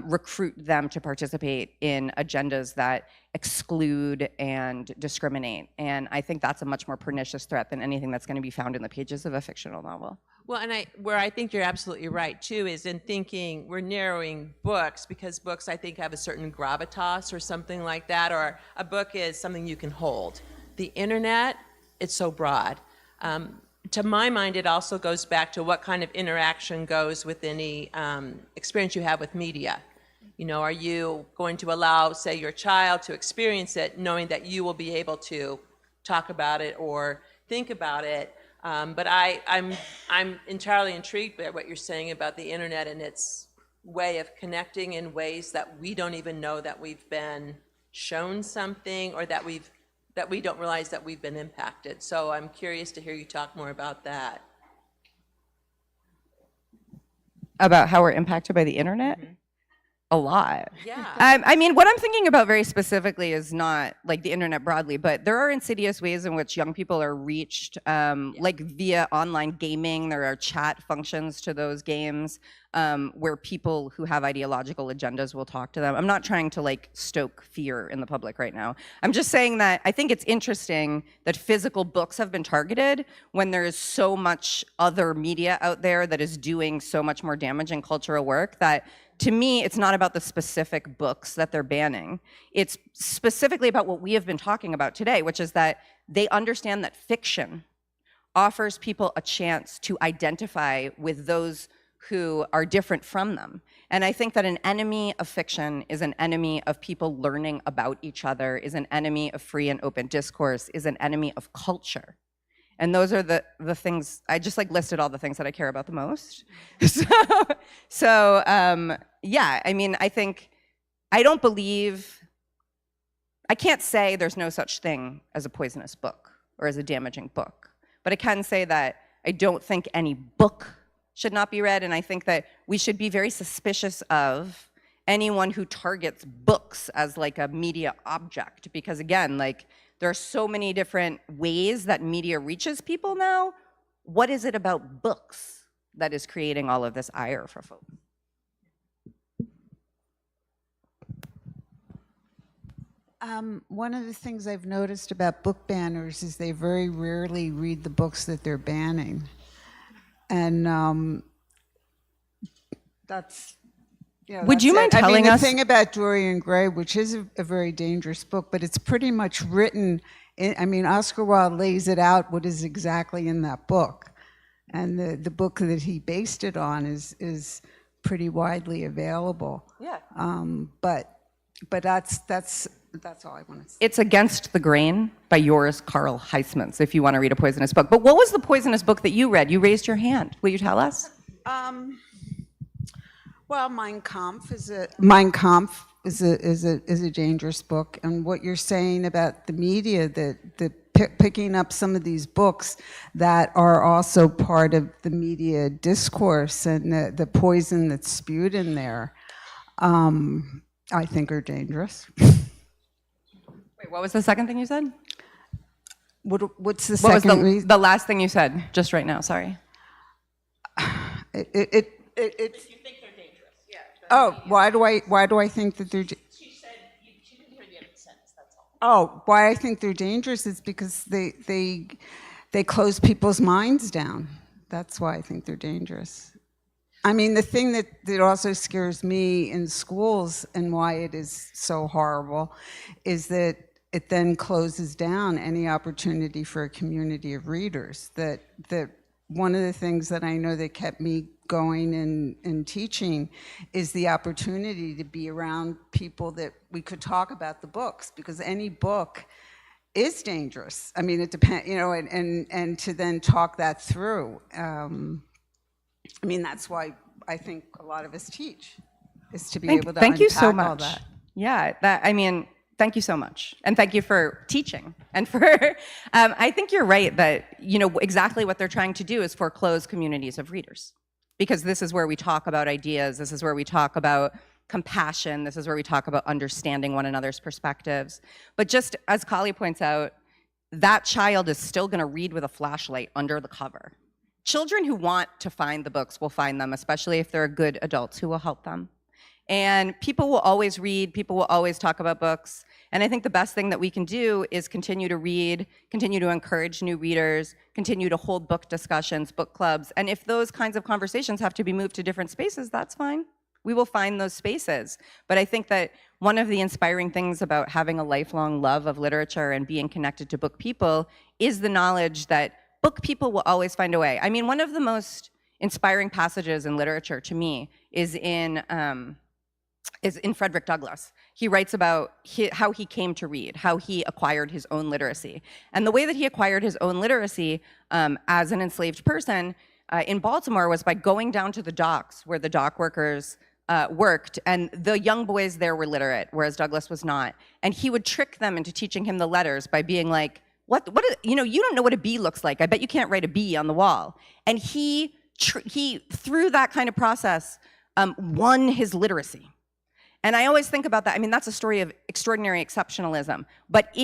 recruit them to participate in agendas that exclude and discriminate. And I think that's a much more pernicious threat than anything that's going to be found in the pages of a fictional novel. Well, and where I think you're absolutely right too is in thinking we're narrowing books, because books I think have a certain gravitas or something like that, or a book is something you can hold. The internet, it's so broad. To my mind, it also goes back to what kind of interaction goes with any experience you have with media. You know, are you going to allow, say, your child to experience it knowing that you will be able to talk about it or think about it? But I'm entirely intrigued by what you're saying about the internet and its way of connecting in ways that we don't even know that we've been shown something, or that we don't realize that we've been impacted. So I'm curious to hear you talk more about that. About how we're impacted by the internet? Mm-hmm. A lot. Yeah. I mean, what I'm thinking about very specifically is not like the internet broadly, but there are insidious ways in which young people are reached, like via online gaming. There are chat functions to those games where people who have ideological agendas will talk to them. I'm not trying to like stoke fear in the public right now. I'm just saying that I think it's interesting that physical books have been targeted when there is so much other media out there that is doing so much more damage in cultural work that, to me, it's not about the specific books that they're banning. It's specifically about what we have been talking about today, which is that they understand that fiction offers people a chance to identify with those who are different from them. And I think that an enemy of fiction is an enemy of people learning about each other, is an enemy of free and open discourse, is an enemy of culture. And those are the things, I just like listed all the things that I care about the most. So yeah, I mean, I can't say there's no such thing as a poisonous book or as a damaging book, but I can say that I don't think any book should not be read, and I think that we should be very suspicious of anyone who targets books as like a media object, because again, like, there are so many different ways that media reaches people now. What is it about books that is creating all of this ire for folks? One of the things I've noticed about book banners is they very rarely read the books that they're banning. And that's... Yeah, would you mind telling us? The thing about Dorian Gray, which is a very dangerous book, but it's pretty much written, Oscar Wilde lays it out what is exactly in that book. And the book that he based it on is pretty widely available. Yeah. But that's all I want to say. It's Against the Grain by yours, Carl Heismans, if you want to read a poisonous book. But what was the poisonous book that you read? You raised your hand. Will you tell us? Well, Mein Kampf is a dangerous book, and what you're saying about the media, picking up some of these books that are also part of the media discourse and the poison that's spewed in there, I think are dangerous. Wait, what was the second thing you said? What's the What second was reason? the last thing you said just right now? Sorry. It's. Oh, why do I think that they're? She said she didn't hear the end of the sentence. That's all. Oh, why I think they're dangerous is because they close people's minds down. That's why I think they're dangerous. I mean, the thing that also scares me in schools and why it is so horrible is that it then closes down any opportunity for a community of readers. That one of the things that I know that kept me going in teaching is the opportunity to be around people that we could talk about the books, because any book is dangerous. I mean, it depends, you know, and to then talk that through. I mean, that's why I think a lot of us teach, is to be able to thank you so unpack all much. that. Yeah, I mean, thank you so much. And thank you for teaching. And for, I think you're right that, you know, exactly what they're trying to do is foreclose communities of readers. Because this is where we talk about ideas, this is where we talk about compassion, this is where we talk about understanding one another's perspectives. But just as Kali points out, that child is still gonna read with a flashlight under the cover. Children who want to find the books will find them, especially if there are good adults who will help them. And people will always read, people will always talk about books. And I think the best thing that we can do is continue to read, continue to encourage new readers, continue to hold book discussions, book clubs. And if those kinds of conversations have to be moved to different spaces, that's fine. We will find those spaces. But I think that one of the inspiring things about having a lifelong love of literature and being connected to book people is the knowledge that book people will always find a way. I mean, one of the most inspiring passages in literature to me is in Frederick Douglass. He writes about how he came to read, how he acquired his own literacy. And the way that he acquired his own literacy as an enslaved person in Baltimore was by going down to the docks where the dock workers worked, and the young boys there were literate, whereas Douglass was not. And he would trick them into teaching him the letters by being like, you know, you don't know what a bee looks like. I bet you can't write a bee on the wall. And he through that kind of process, won his literacy. And I always think about that. I mean, that's a story of extraordinary exceptionalism. But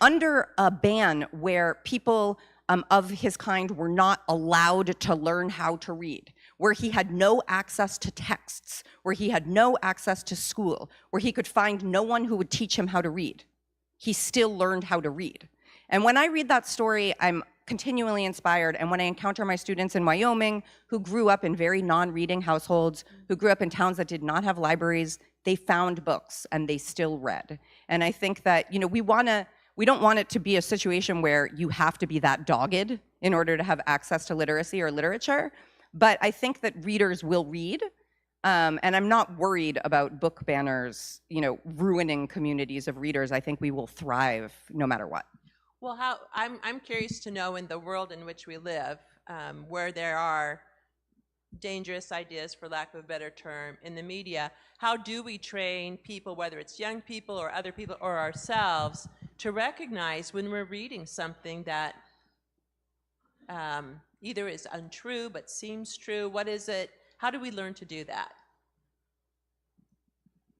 under a ban where people of his kind were not allowed to learn how to read, where he had no access to texts, where he had no access to school, where he could find no one who would teach him how to read, he still learned how to read. And when I read that story, I'm continually inspired. And when I encounter my students in Wyoming who grew up in very non-reading households, who grew up in towns that did not have libraries, they found books and they still read. And I think that, you know, we don't want it to be a situation where you have to be that dogged in order to have access to literacy or literature. But I think that readers will read. And I'm not worried about book banners, you know, ruining communities of readers. I think we will thrive no matter what. Well, I'm curious to know, in the world in which we live, where there are dangerous ideas, for lack of a better term, in the media, how do we train people, whether it's young people or other people or ourselves, to recognize when we're reading something that either is untrue but seems true? What is it? How do we learn to do that?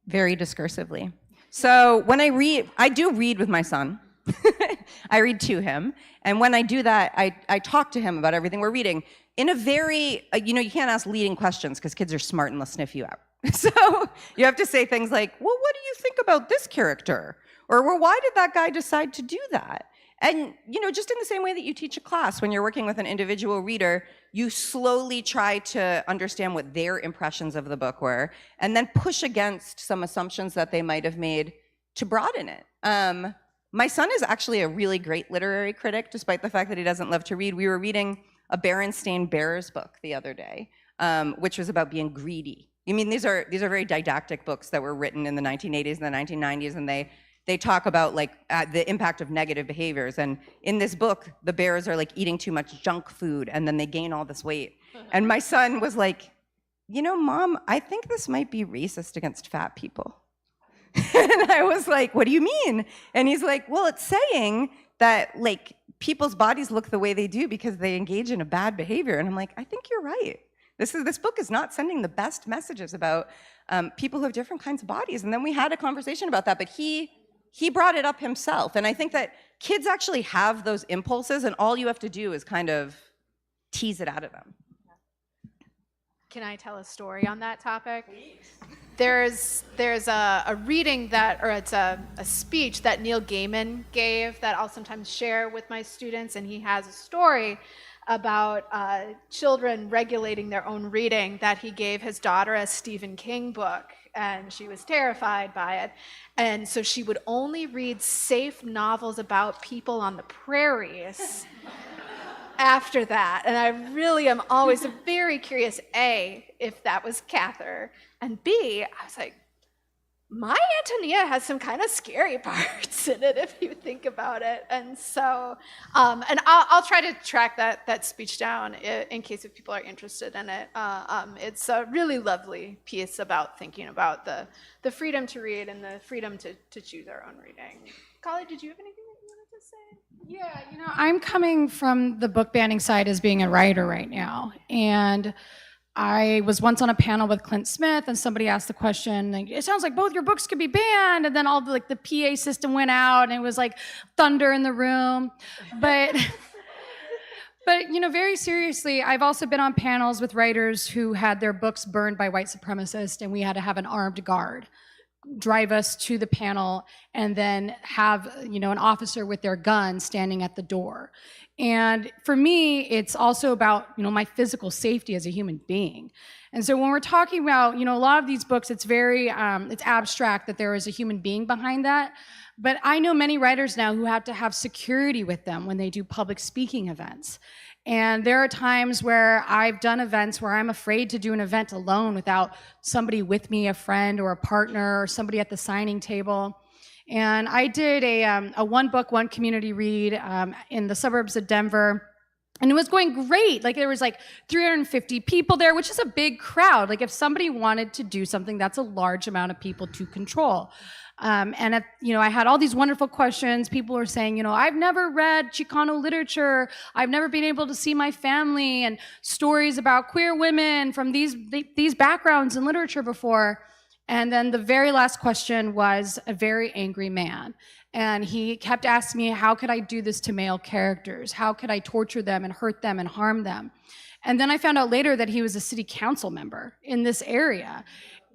Very discursively. So when I read, I do read with my son. I read to him. And when I do that, I talk to him about everything we're reading in a very, you know, you can't ask leading questions because kids are smart and they'll sniff you out. So you have to say things like, well, what do you think about this character? Or, well, why did that guy decide to do that? And, you know, just in the same way that you teach a class, when you're working with an individual reader, you slowly try to understand what their impressions of the book were, and then push against some assumptions that they might have made to broaden it. My son is actually a really great literary critic, despite the fact that he doesn't love to read. We were reading a Berenstain Bears book the other day, which was about being greedy. I mean, these are very didactic books that were written in the 1980s and the 1990s, and they talk about like the impact of negative behaviors. And in this book, the bears are like eating too much junk food, and then they gain all this weight. And my son was like, you know, Mom, I think this might be racist against fat people. And I was like, what do you mean? And he's like, well, it's saying that like people's bodies look the way they do because they engage in a bad behavior. And I'm like, I think you're right. This book is not sending the best messages about people who have different kinds of bodies. And then we had a conversation about that, but he brought it up himself. And I think that kids actually have those impulses, and all you have to do is kind of tease it out of them. Can I tell a story on that topic? There's a reading that, or it's a speech that Neil Gaiman gave that I'll sometimes share with my students, and he has a story about children regulating their own reading that he gave his daughter a Stephen King book. and she was terrified by it. And so she would only read safe novels about people on the prairies after that. And I really am always very curious, A, if that was Cather, and B, I was like, my Antonia has some kind of scary parts in it if you think about it. And so, and I'll try to track that speech down in case if people are interested in it. It's a really lovely piece about thinking about the freedom to read and the freedom to choose our own reading. Kali, did you have anything that you wanted to say? Yeah, I'm coming from the book banning side as being a writer right now. And I was once on a panel with Clint Smith, and somebody asked the question, like, it sounds like both your books could be banned, and then all the PA system went out, and it was like thunder in the room. But very seriously, I've also been on panels with writers who had their books burned by white supremacists, and we had to have an armed guard drive us to the panel and then have an officer with their gun standing at the door. And for me, it's also about my physical safety as a human being. And so when we're talking about a lot of these books, it's very it's abstract that there is a human being behind that. But I know many writers now who have to have security with them when they do public speaking events. And there are times where I've done events where I'm afraid to do an event alone without somebody with me, a friend or a partner or somebody at the signing table. And I did a one book, one community read in the suburbs of Denver. And it was going great. There was 350 people there, which is a big crowd. If somebody wanted to do something, that's a large amount of people to control. And I had all these wonderful questions. People were saying, I've never read Chicano literature. I've never been able to see my family, and stories about queer women from these backgrounds in literature before. And then the very last question was a very angry man. And he kept asking me, how could I do this to male characters? How could I torture them and hurt them and harm them? And then I found out later that he was a city council member in this area.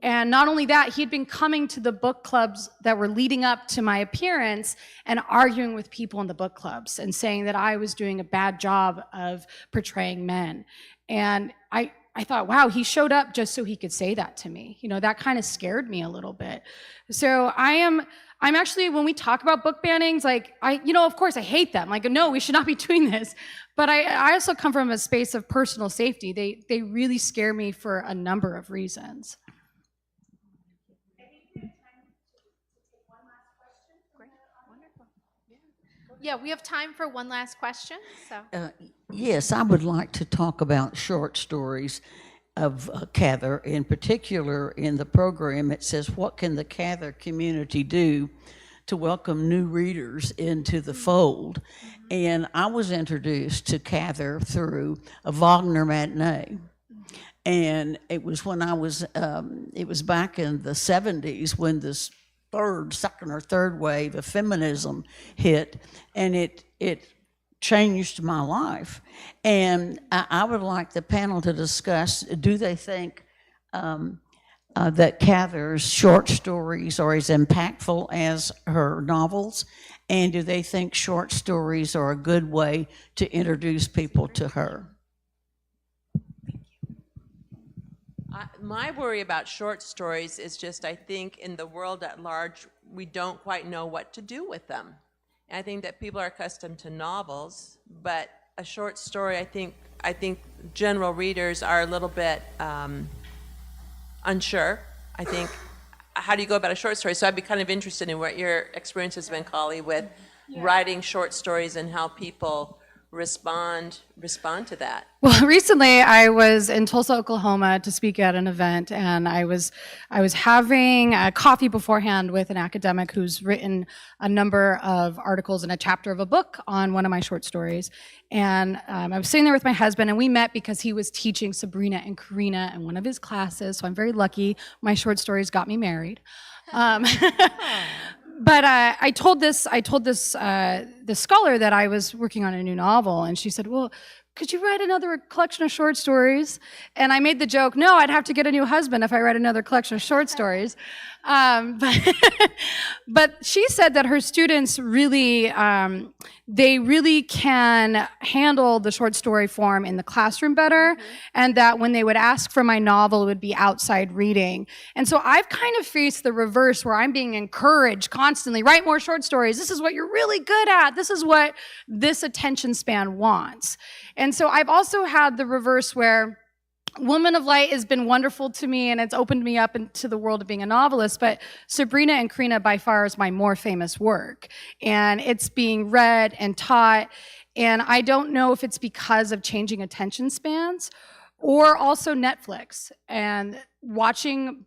And not only that, he'd been coming to the book clubs that were leading up to my appearance and arguing with people in the book clubs and saying that I was doing a bad job of portraying men. And I thought, wow, he showed up just so he could say that to me. That kind of scared me a little bit. So I'm actually, when we talk about book bannings, of course I hate them. No, we should not be doing this. But I also come from a space of personal safety. They really scare me for a number of reasons. Yeah, we have time for one last question. So. Yes, I would like to talk about short stories of Cather. In particular, in the program, it says, what can the Cather community do to welcome new readers into the fold? And I was introduced to Cather through a Wagner matinee. And it was when it was back in the 70s when this second or third wave of feminism hit, and it changed my life. And I would like the panel to discuss, do they think that Cather's short stories are as impactful as her novels? And do they think short stories are a good way to introduce people to her? My worry about short stories is just, I think in the world at large, we don't quite know what to do with them. And I think that people are accustomed to novels, but a short story, I think general readers are a little bit unsure. I think, how do you go about a short story? So I'd be kind of interested in what your experience has been, Kali, with writing short stories and how people respond to that. Well, recently I was in Tulsa, Oklahoma to speak at an event, and I was having a coffee beforehand with an academic who's written a number of articles in a chapter of a book on one of my short stories. And I was sitting there with my husband, and we met because he was teaching Sabrina and Karina in one of his classes. So I'm very lucky. My short stories got me married. But I told this scholar that I was working on a new novel, and she said, well, could you write another collection of short stories? And I made the joke, no, I'd have to get a new husband if I write another collection of short stories. But she said that her students really, they really can handle the short story form in the classroom better, and that when they would ask for my novel, it would be outside reading. And so I've kind of faced the reverse, where I'm being encouraged constantly, write more short stories. This is what you're really good at. This is what this attention span wants. And so I've also had the reverse where Woman of Light has been wonderful to me, and it's opened me up into the world of being a novelist, but Sabrina and Karina by far is my more famous work. And it's being read and taught, and I don't know if it's because of changing attention spans or also Netflix and watching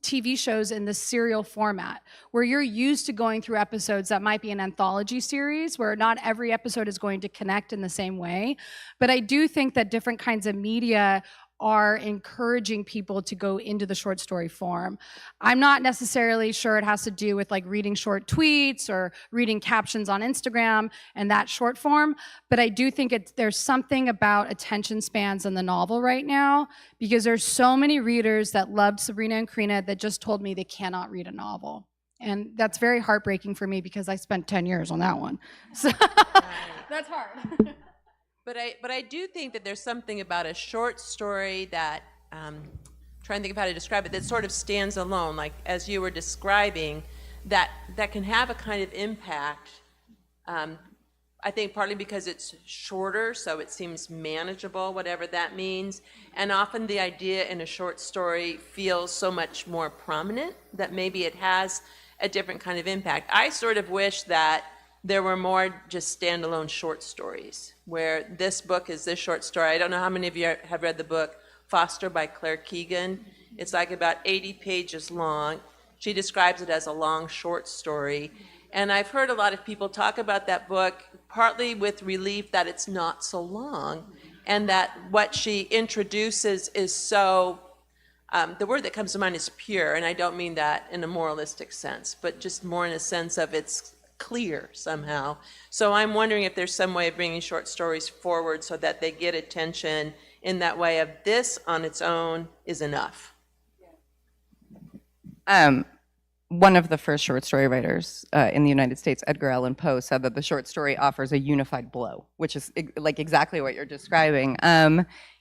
TV shows in this serial format, where you're used to going through episodes that might be an anthology series, where not every episode is going to connect in the same way. But I do think that different kinds of media are encouraging people to go into the short story form. I'm not necessarily sure it has to do with like reading short tweets or reading captions on Instagram and that short form, but I do think there's something about attention spans in the novel right now, because there's so many readers that loved Sabrina and Karina that just told me they cannot read a novel. And that's very heartbreaking for me, because I spent 10 years on that one. So that's hard. But I do think that there's something about a short story that, trying to think of how to describe it, that sort of stands alone, like as you were describing, that can have a kind of impact. I think partly because it's shorter, so it seems manageable, whatever that means. And often the idea in a short story feels so much more prominent that maybe it has a different kind of impact. I sort of wish that there were more just standalone short stories, where this book is this short story. I don't know how many of you have read the book Foster by Clere Keegan. It's like about 80 pages long. She describes it as a long short story. And I've heard a lot of people talk about that book, partly with relief that it's not so long, and that what she introduces is so, the word that comes to mind is pure, and I don't mean that in a moralistic sense, but just more in a sense of it's clear somehow. So I'm wondering if there's some way of bringing short stories forward so that they get attention in that way of this on its own is enough. One of the first short story writers in the United States, Edgar Allan Poe, said that the short story offers a unified blow, which is like exactly what you're describing.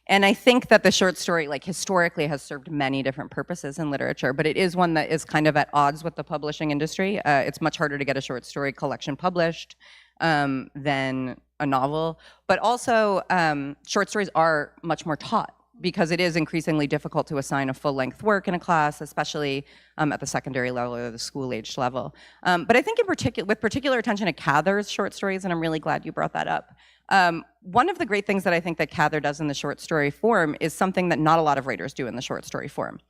And I think that the short story, like historically, has served many different purposes in literature, but it is one that is kind of at odds with the publishing industry. It's much harder to get a short story collection published than a novel, but also short stories are much more taught, because it is increasingly difficult to assign a full-length work in a class, especially at the secondary level or the school-aged level. But I think with particular attention to Cather's short stories, and I'm really glad you brought that up, one of the great things that I think that Cather does in the short story form is something that not a lot of writers do in the short story form,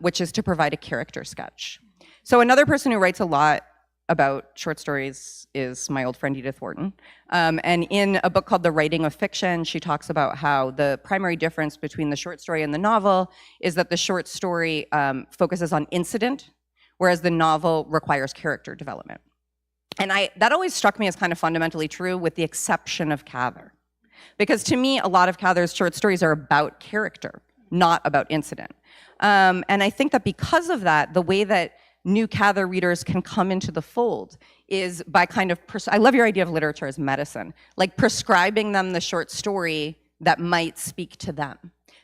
which is to provide a character sketch. So another person who writes a lot about short stories is my old friend Edith Wharton. And in a book called The Writing of Fiction, she talks about how the primary difference between the short story and the novel is that the short story focuses on incident, whereas the novel requires character development. And that always struck me as kind of fundamentally true, with the exception of Cather. Because to me, a lot of Cather's short stories are about character, not about incident. And I think that because of that, the way that new Cather readers can come into the fold is by kind of, I love your idea of literature as medicine, like prescribing them the short story that might speak to them.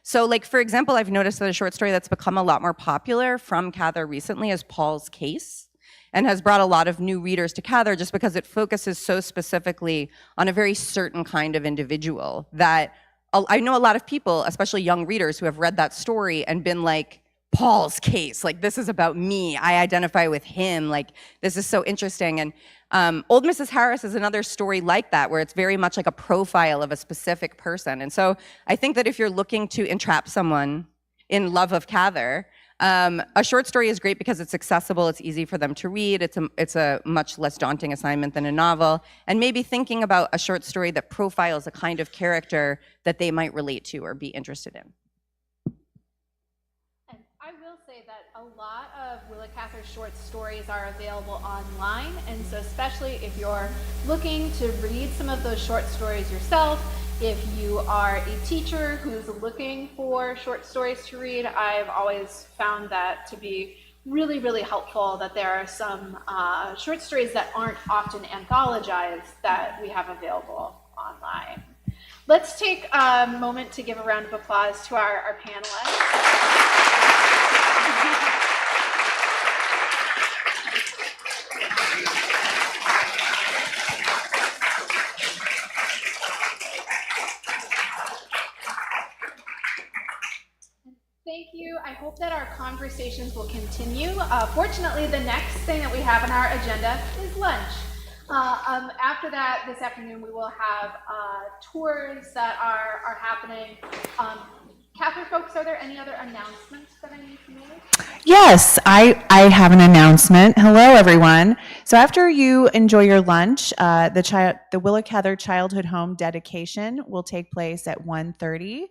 So like, for example, I've noticed that a short story that's become a lot more popular from Cather recently is Paul's Case, and has brought a lot of new readers to Cather just because it focuses so specifically on a very certain kind of individual that I know a lot of people, especially young readers, who have read that story and been like, Paul's Case, like this is about me, I identify with him, like this is so interesting. And Old Mrs. Harris is another story like that, where it's very much like a profile of a specific person. And so I think that if you're looking to entrap someone in love of Cather, a short story is great because it's accessible, it's easy for them to read, it's a much less daunting assignment than a novel, and maybe thinking about a short story that profiles a kind of character that they might relate to or be interested in. I will say that a lot of Willa Cather's short stories are available online, and so especially if you're looking to read some of those short stories yourself, If you are a teacher who's looking for short stories to read, I've always found that to be really, really helpful, that there are some short stories that aren't often anthologized that we have available online. Let's take a moment to give a round of applause to our panelists. Thank you. I hope that our conversations will continue. Fortunately, the next thing that we have on our agenda is lunch. After that, this afternoon, we will have tours that are happening. Cather, folks, are there any other announcements that I need to make? Yes, I have an announcement. Hello, everyone. So after you enjoy your lunch, the Willa Cather Childhood Home dedication will take place at 1:30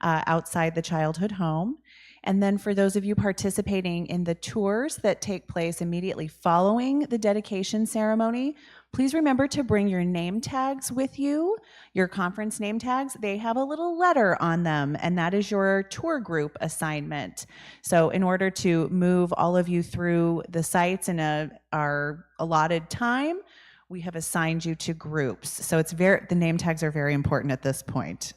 outside the childhood home. And then for those of you participating in the tours that take place immediately following the dedication ceremony, please remember to bring your name tags with you, your conference name tags. They have a little letter on them, and that is your tour group assignment. So in order to move all of you through the sites in our allotted time, we have assigned you to groups. So the name tags are very important at this point.